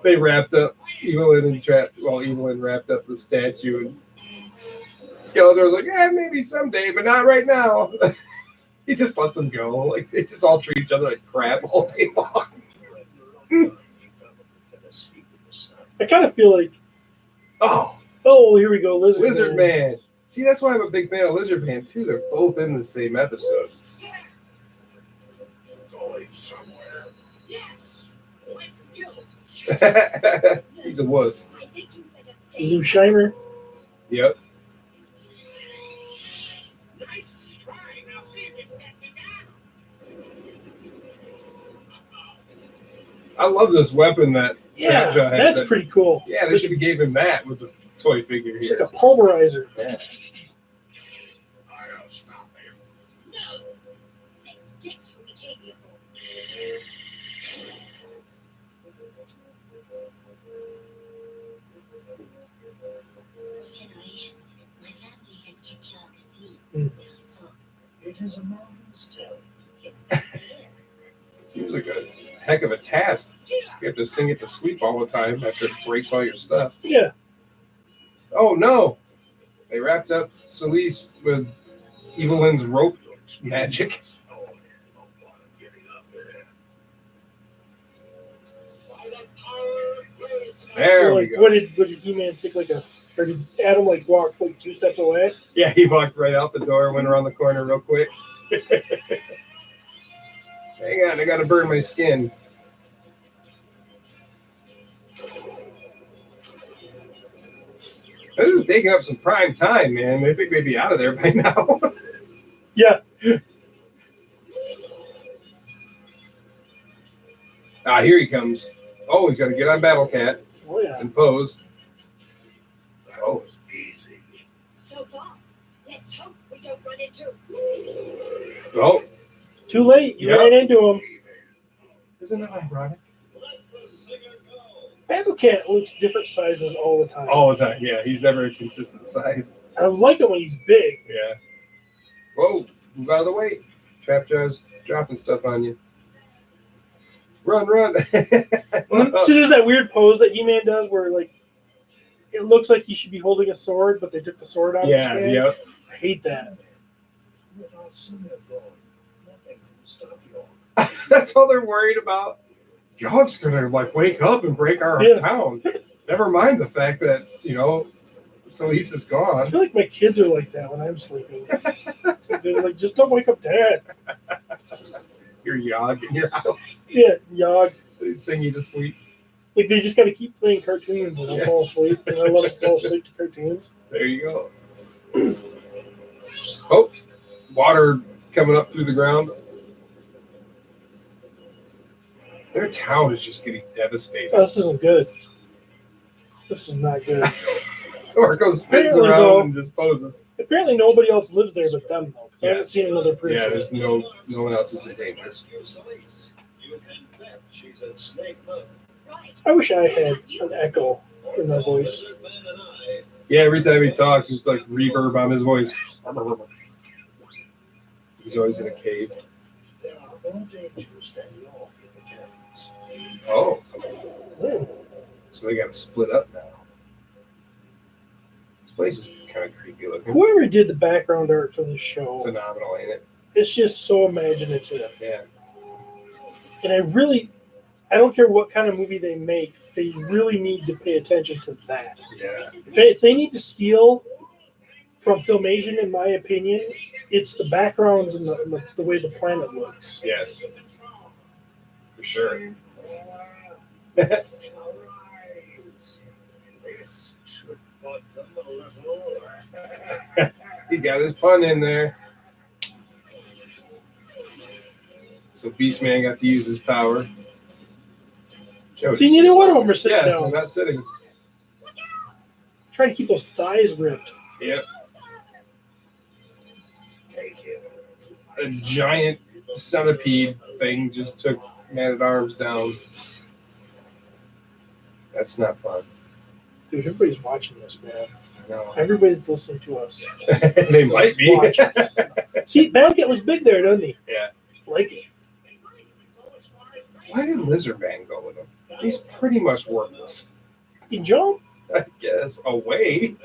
They wrapped up Evelyn and trapped. Well, Evelyn wrapped up the statue and Skeletor's like, yeah, maybe someday, but not right now. He just lets them go. Like they just all treat each other like crap all day long. I kind of feel like, Oh, here we go, Lizard Man. See, that's why I'm a big fan of Lizard Man too. They're both in the same episode. Going somewhere. Yes. With you. He's a wuss. I think you better stay. Lou Scheimer. Yep. Nice try. Now see if you can get me down. I love this weapon that Yeah, Trapjaw has. that's pretty cool. Yeah, they should have gave him that with the toy figure It's here. like a pulverizer. Yeah. I'll stop him. No. Expect you became your For generations, my family has kept you on the sea with our swords. It is a marvelous tale. Seems like a heck of a task. You have to sing it to sleep all the time after it breaks all your stuff. Yeah. Oh no! They wrapped up Solis with Evelyn's rope magic. There So, we like, go. what did He-Man take or did Adam walk like 2 steps away? Yeah, he walked right out the door, went around the corner real quick. Hang on, I gotta burn my skin. This is taking up some prime time, man. I think they'd be out of there by now. Yeah. Here he comes. Oh, he's got to get on Battle Cat Oh yeah. and pose. That was easy. So far, let's hope we don't run into. Oh, Too late. You Yep. ran into him. isn't it ironic? Let the singer go. Battle Cat looks different sizes all the time. All the time. Yeah, he's never a consistent size. I like it when he's big. Yeah. Whoa, move out of the way. Trapjaw's dropping stuff on you. Run, run. See, there's that weird pose that He-Man does where it looks like he should be holding a sword, but they took the sword out of his Yeah, hand. yep. I hate that. Without singer going, nothing can stop you. That's all they're worried about. Y'all just gonna wake up and break our Yeah. town. Never mind the fact that, Solis is I gone. feel like my kids are like that when I'm sleeping. They're like, just don't wake up Dad. Your Yog in your house. Yeah, Yog. They sing you to sleep. Like, they just got to keep playing cartoons and I'll fall asleep. And I love to fall asleep to cartoons. There you go. Oh, water coming up through the ground. Their town is just getting devastated. Oh, this isn't good. This is not good. Orko spins Apparently, around though- and just poses. Apparently, nobody else lives there but them, though. 'Cause I Yeah. haven't seen another person. Yeah, there's no one else is in danger. Rescue Solis. You can bet she's in snake mode. Right. I wish I had an echo in my voice. Lizard Man and I. Yeah, every time he talks, it's like reverb on his voice. He's always in a cave. There are no dangers that you're in the caverns. Oh, Oh, so they got to split up now. This place is kind of creepy looking. whoever did the background art for this show, Phenomenal, ain't it? it's just so imaginative. Yeah. And I don't care what kind of movie they make, they really need to pay attention to that. Yeah. If they need to steal from Filmation, in my opinion, it's the backgrounds and the way the planet looks. Yes. For sure. Arise. This should put them a little. He got his pun in there. So Beastman got to use his power. See, neither one of them are sitting Yeah, they're down. not sitting. Trying to keep those thighs ripped. Yep. Take him. A giant centipede thing just took Man-at-Arms down. That's not fun. Dude, everybody's watching this, man. No. Everybody's listening to us. They might be. Watch. See, Battlecat looks big there, doesn't he? Yeah. Like it. Why did Lizard Man go with him? He's pretty much worthless. He jumped. I guess. Away.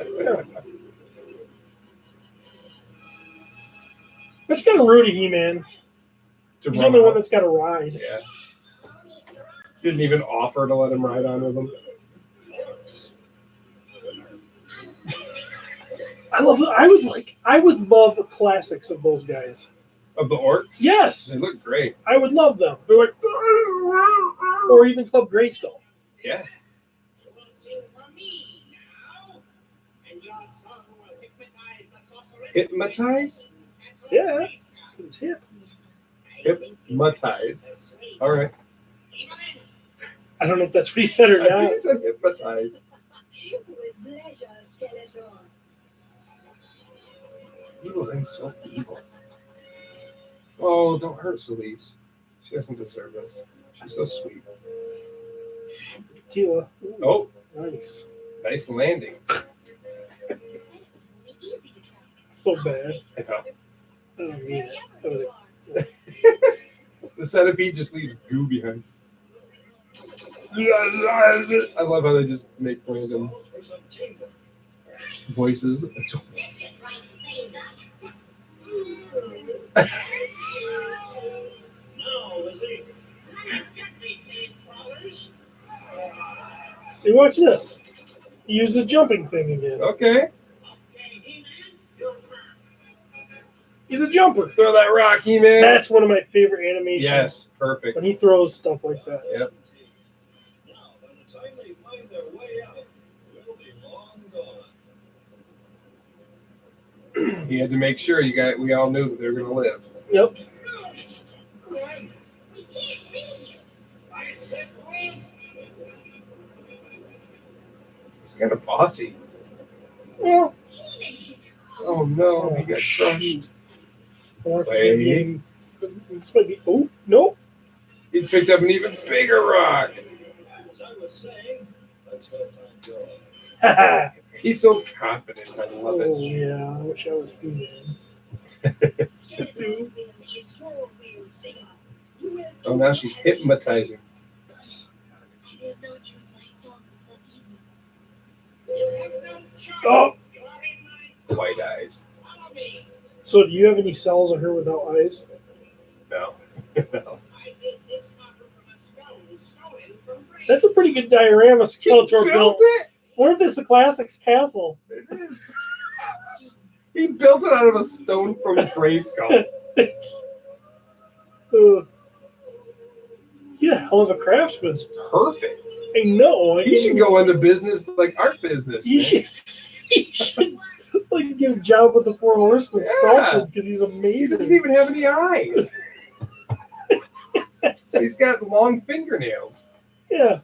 That's kind of rude of He-Man. He's the only one that's got a ride. Yeah. Didn't even offer to let him ride on with him. I would love the classics of those guys. Of the orcs? Yes, They look great. I would love them. They're like, or even Club Grayskull. Yeah. You will sing for me now, and your song will hypnotize the sorceress. Hypnotize? Yeah. It's hip. Hypnotize. All right. I don't know if that's what he said or I not. think he said hypnotize. With pleasure, Skeletor. Evil and so evil. Oh, don't hurt Celise. She doesn't deserve this. She's so sweet. Tila. Oh, Nice. nice landing. Easy to track. So bad. I know. I don't mean it. Wherever you are. The centipede just leaves goo behind. I love how they just make random voices. No, Lizzie. Get me, cave crawlers. Hey, watch this. He used the jumping thing again. Okay. Okay, He-Man, your turn. He's a jumper. Throw that rock, He-Man. That's one of my favorite animations. Yes, perfect. When he throws stuff like that. Yep. Now, by the time they find their way out, we'll be long gone. He had to make sure we all knew that they were going to live. Yep. Run. We can't leave you. I said run. He's kind of bossy. Well, Oh no, he got crushed. Wait. This might be. Oh, no. He picked up an even bigger rock. As I was saying, let's go find Joe. Oh, He's so confident. I love it. yeah. I wish I was He-Man. Oh, now she's hypnotizing. I will not use my songs for evil. You have no choice. Oh. You are in my White eyes. follow me. So, do you have any cells of her without eyes? No. No. I did this model from a stone stolen from Grace. That's a pretty good diorama He Skeletor built built. it. What if this is the Classics castle? It is. He built it out of a stone from Grayskull. He's a hell of a craftsman. Perfect. I know. He should go into business like art business. He man. should. He should like get a job with the Four Horsemen Yeah. sculpted because he's He doesn't amazing. even have any eyes. He's got long fingernails. Yeah.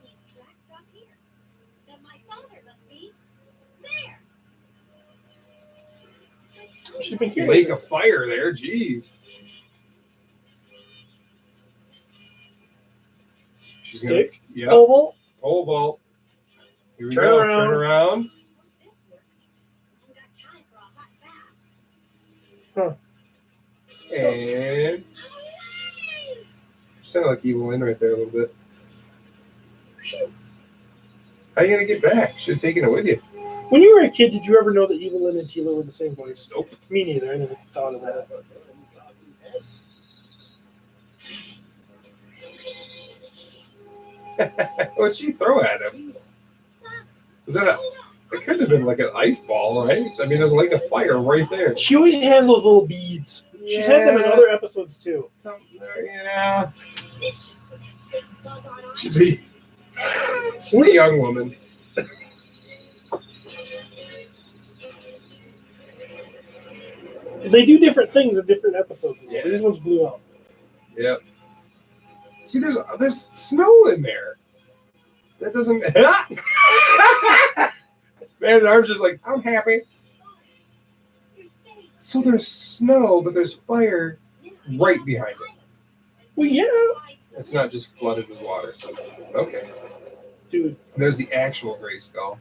Then my father must be there. Should be here. Lake of fire there. Jeez. She's gonna. Stick. Yep. Oval. Pole vault. Here we Turn go. around. Turn around. This works. I've got time for a hot bath. And sounded like Evil Lynn right there a little bit. How you gonna get back? Should have taken it with you. When you were a kid, did you ever know that Evil Lynn and Tila were the same voice? Nope. Me neither. I never thought of that. What'd she throw at him? Was that a? It could have been like an ice ball, right? I mean, there's a lake of fire right there. She always has those little beads. She's had them in other episodes too. Yeah. She's a young woman. They do different things in different episodes. Yeah. These ones blew up. Yep. See, there's snow in there. That doesn't. Man at Arms just like, I'm happy. So there's snow, but there's fire right behind it. Well, yeah, It's not just flooded with water. Okay. dude. There's the actual Grayskull.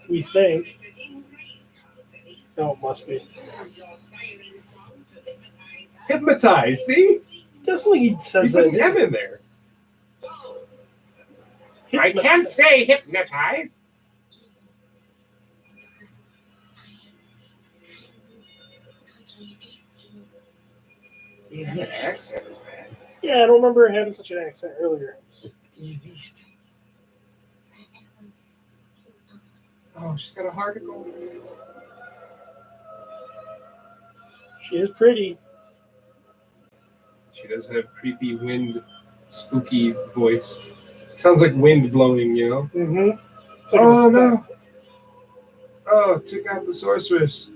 We think. This is in Grayskull, Celeste. No, it must be. Here's your siren song to hypnotize her. Hypnotize, see? Just like he He says put an that. M in there. Go. I can't say hypnotize. What kind of accent is that? Yeah, I don't remember having such an accent earlier. Easy. Oh, she's got a article. She is pretty. She does have creepy wind, spooky voice. Sounds like wind blowing, you know? Mm-hmm. Oh, no. Oh, took out the sorceress.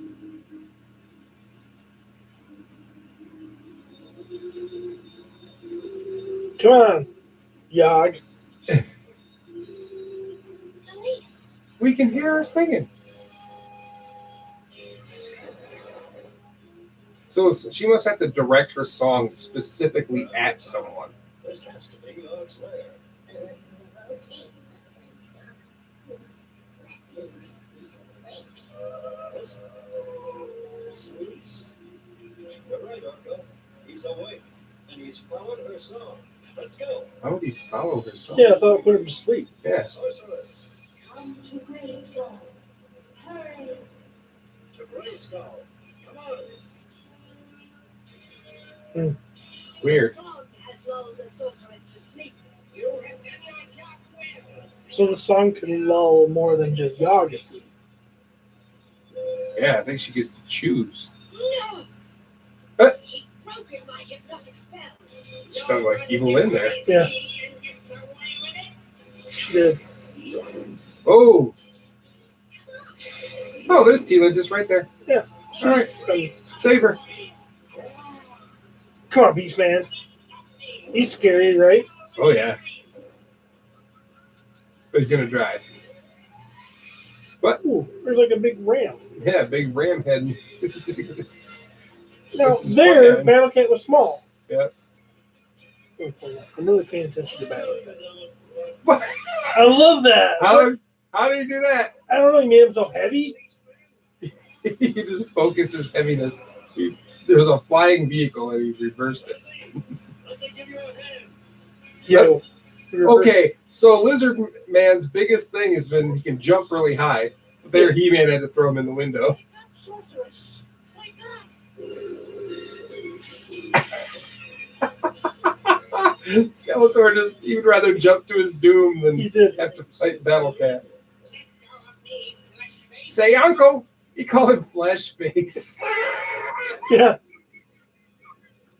Come on, Yog. We can hear her singing. So she must have to direct her song specifically at someone. This has to be Yog's lair. You're right, Uncle. He's awake, and he's following her song. Let's go. How would he follow her song? Yeah, I thought it put him to sleep. Yeah. Sorceress, Come to Grayskull. Hurry. to Grayskull. Come on. Weird. The song has lulled the sorceress to sleep. You have done your job well. So the song can lull more than just Yog asleep. Yeah, I think she gets to choose. No! What? She's broken my hypnotic spell. Sounds like Evil Lynn there. Yeah. She did. Oh! Oh, there's Tila just right there. Yeah. All right. Save her. Come on, Beast Man. He's scary, right? Oh, yeah. But he's going to drive. What? Ooh, there's like a big ram. Yeah, big ram head. Now, That's his there, plan. Battle Cat was small. Yeah. I'm really paying attention to Battle Cat. What? I love that. How did he do that? I don't know, he made himself heavy. He just focused his heaviness. There was a flying vehicle and he reversed it. Let me give you a hand. Yo. Okay, so Lizard Man's biggest thing has been he can jump really high. There, He-Man had to throw him in the window. Sorceress, wake up. Skeletor he'd rather jump to his doom He than did. have to fight Battle Cat. Say uncle! He called him Flesh Face. Yeah.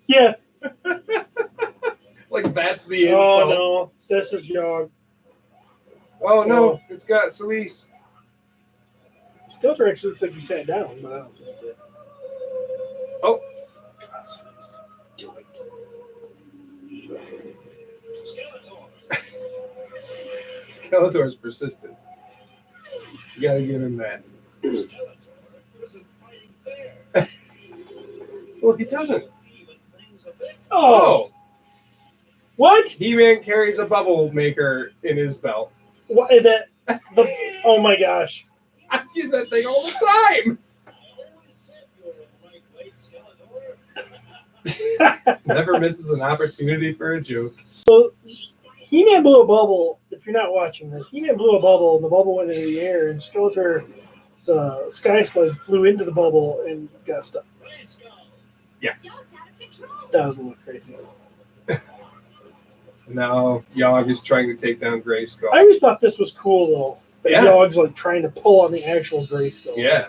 Yeah. Like that's the Oh, insult. no. This is Yog. Oh no, it's got Celeste. Skeletor actually looks like he sat down, but I don't think it. Oh. Do it. Skeletor. Skeletor's persistent. You gotta give him that. Skeletor isn't fighting fair. Well, he doesn't. Even things a bit. Oh! What? He-Man carries a bubble maker in his belt. What? Oh my gosh. I use that thing all the time. I always said you were a lightweight, Skeletor. Never misses an opportunity for a joke. So, He-Man blew a bubble. If you're not watching this, He-Man blew a bubble, and the bubble went into the air, and Skeletor's sky sled flew into the bubble and got stuck. Grayskull. You're out of control. That was a little crazy. Now Yog is trying to take down Grayskull. I always thought this was cool, though. That Yeah. Yog's like trying to pull on the actual Grayskull. Yeah.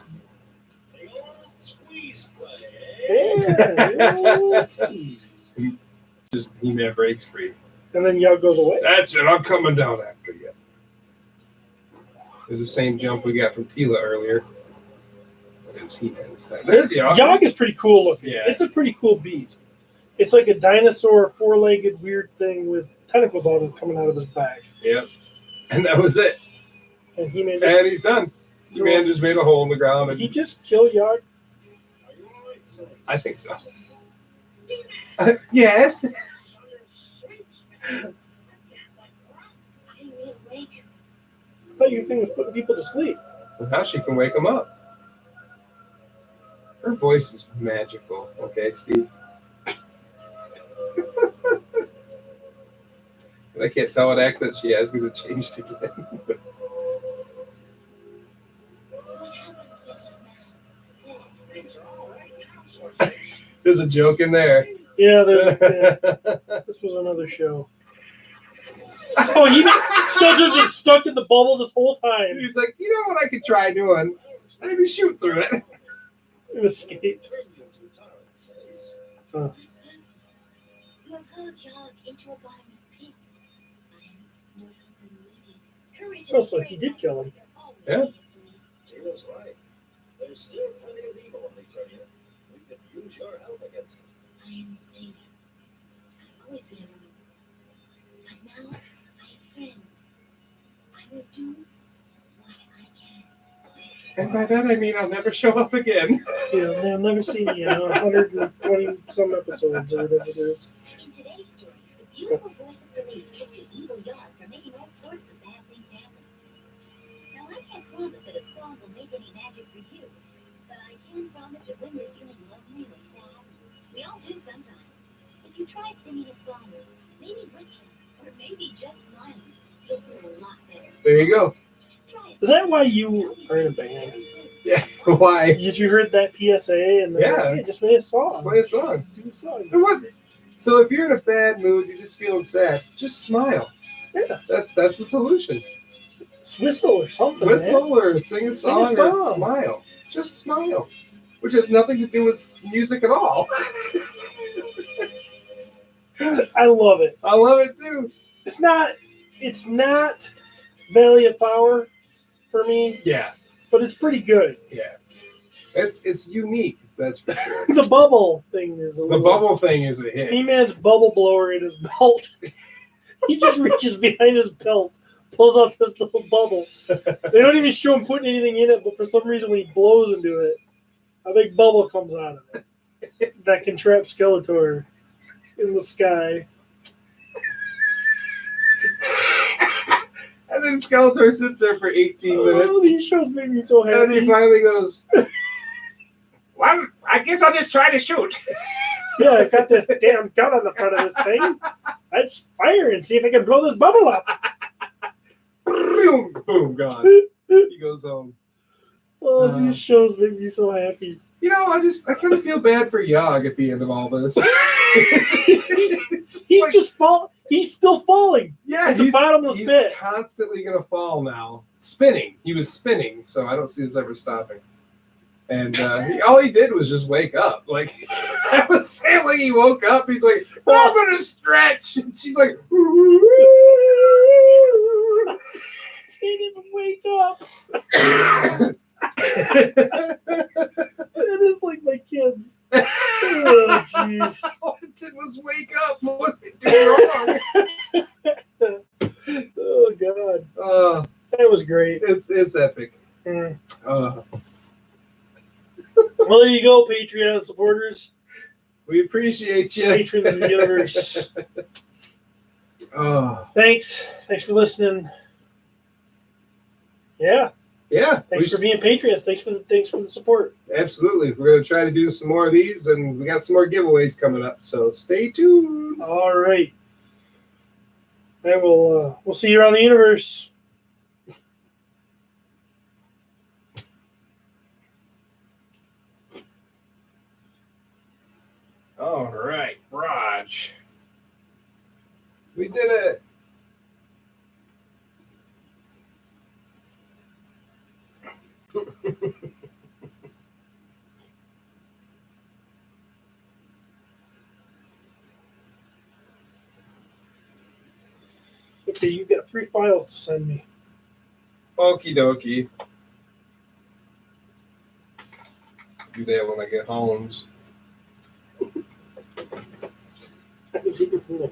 The old squeeze play, eh? Yeah. Just He-Man breaks free. And then Yog goes away. That's it. I'm coming down after you. There's the same jump we got from Tila earlier. There's He-Man's thing. There's Yog. Yog is pretty cool looking. Yeah. It's a pretty cool beast. It's like a dinosaur, four-legged, weird thing with tentacles coming out of his back. Yep. And that was it. And He-Man And he's done. He-Man just made a hole in the ground. Did he And just kill Yog? Are you all right, Celeste? I think so. Yes. I need wake. I thought your thing was putting people to sleep. Well, now she can wake him up. Her voice is magical. Okay, Steve. I can't tell what accent she has because it changed again. Things are all right now, Sorceress. There's a joke in there. Yeah, this was another show. Oh, Skelter's been stuck in the bubble this whole time. He's like, you know what I could try doing? Maybe shoot through it. And escaped. You have hurled Yog into a bottomless pit. I am no longer needed. Courage Oh, so he did kill him. Yeah. Tina's right. There's still plenty of evil in Eternia. We could use your help against it. I am a savior. I've always been alone. But now I have friends. I will do what I can. And by that I mean I'll never show up again. Yeah, they'll never see me in 120 some episodes or whatever it is. In today's story, the beautiful voice of Solis kept the evil Yog from making all sorts of bad things happen. Now, I can't promise that a song will make any magic for you, but I can promise that when you're feeling lonely or sad, we all do sometimes. If you try singing a song, maybe whistling, or maybe just smiling, you'll feel a lot better. There you go. Try it. Is that why you are in a band? Yeah. Why? Because you heard that PSA and then, Yeah. hey, just made a song. Just play a song. Do a song. And what? So if you're in a bad mood, you're just feeling sad, just smile. Yeah. That's the solution. Whistle or something. Whistle or sing a Sing a song or song. smile. Just smile. Which has nothing to do with music at all. Man. I love it. I love it too. It's not Valley of Power for me, Yeah. but it's pretty good. Yeah. It's unique, that's for sure. The bubble thing is a The little. bubble thing is a hit. He-Man's bubble blower in his belt. He just reaches behind his belt, pulls out this little bubble. They don't even show him putting anything in it, but for some reason when he blows into it, a big bubble comes out of it that can trap Skeletor in the sky. And then Skeletor sits there for 18 Oh, minutes. these shows make me so And he happy. finally goes, Well, I guess I'll just try to shoot. Yeah, I got this damn gun on the front of this thing. Let's fire and see if I can blow this bubble up. boom, boom, gone. He goes home. Oh, these shows make me so happy. You know, I kind of feel bad for Yog at the end of all this. It's just He's like- just He's still falling. yeah, It's a bottomless he's pit. constantly gonna fall now. Spinning. He was spinning, so I don't see this ever stopping. And all he did was just wake up. Like I was saying, like he woke up. He's like, I'm gonna stretch. And she's like, He didn't wake up. It is like my kids. Oh, jeez. All it did was wake up. What did it do wrong? Oh, God. That was great. It's epic. Mm. Well, Well, there you go, Patreon supporters. we appreciate you. Patrons of the universe. Thanks for listening. Yeah. Yeah. Thanks for being Patriots. Thanks for the support. Absolutely. We're going to try to do some more of these, and we got some more giveaways coming up. So stay tuned. All right. And we'll see you around the universe. All right, Raj. We did it. Okay, you've got 3 files to send me. Okie dokie. Do that when I get home. I can take it from there.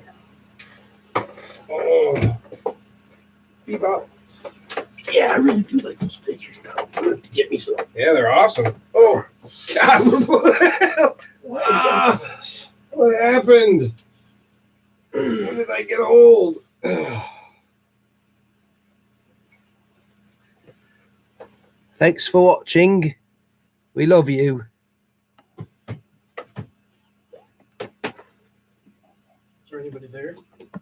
Oh. Bebop. Yeah, I really do like those figures now. Get me some. Yeah, they're awesome. Oh, God. What is up with this? What happened? When did I get old? Thanks for watching. We love you. Is there anybody there?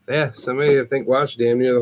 Yeah, somebody I think watched damn near the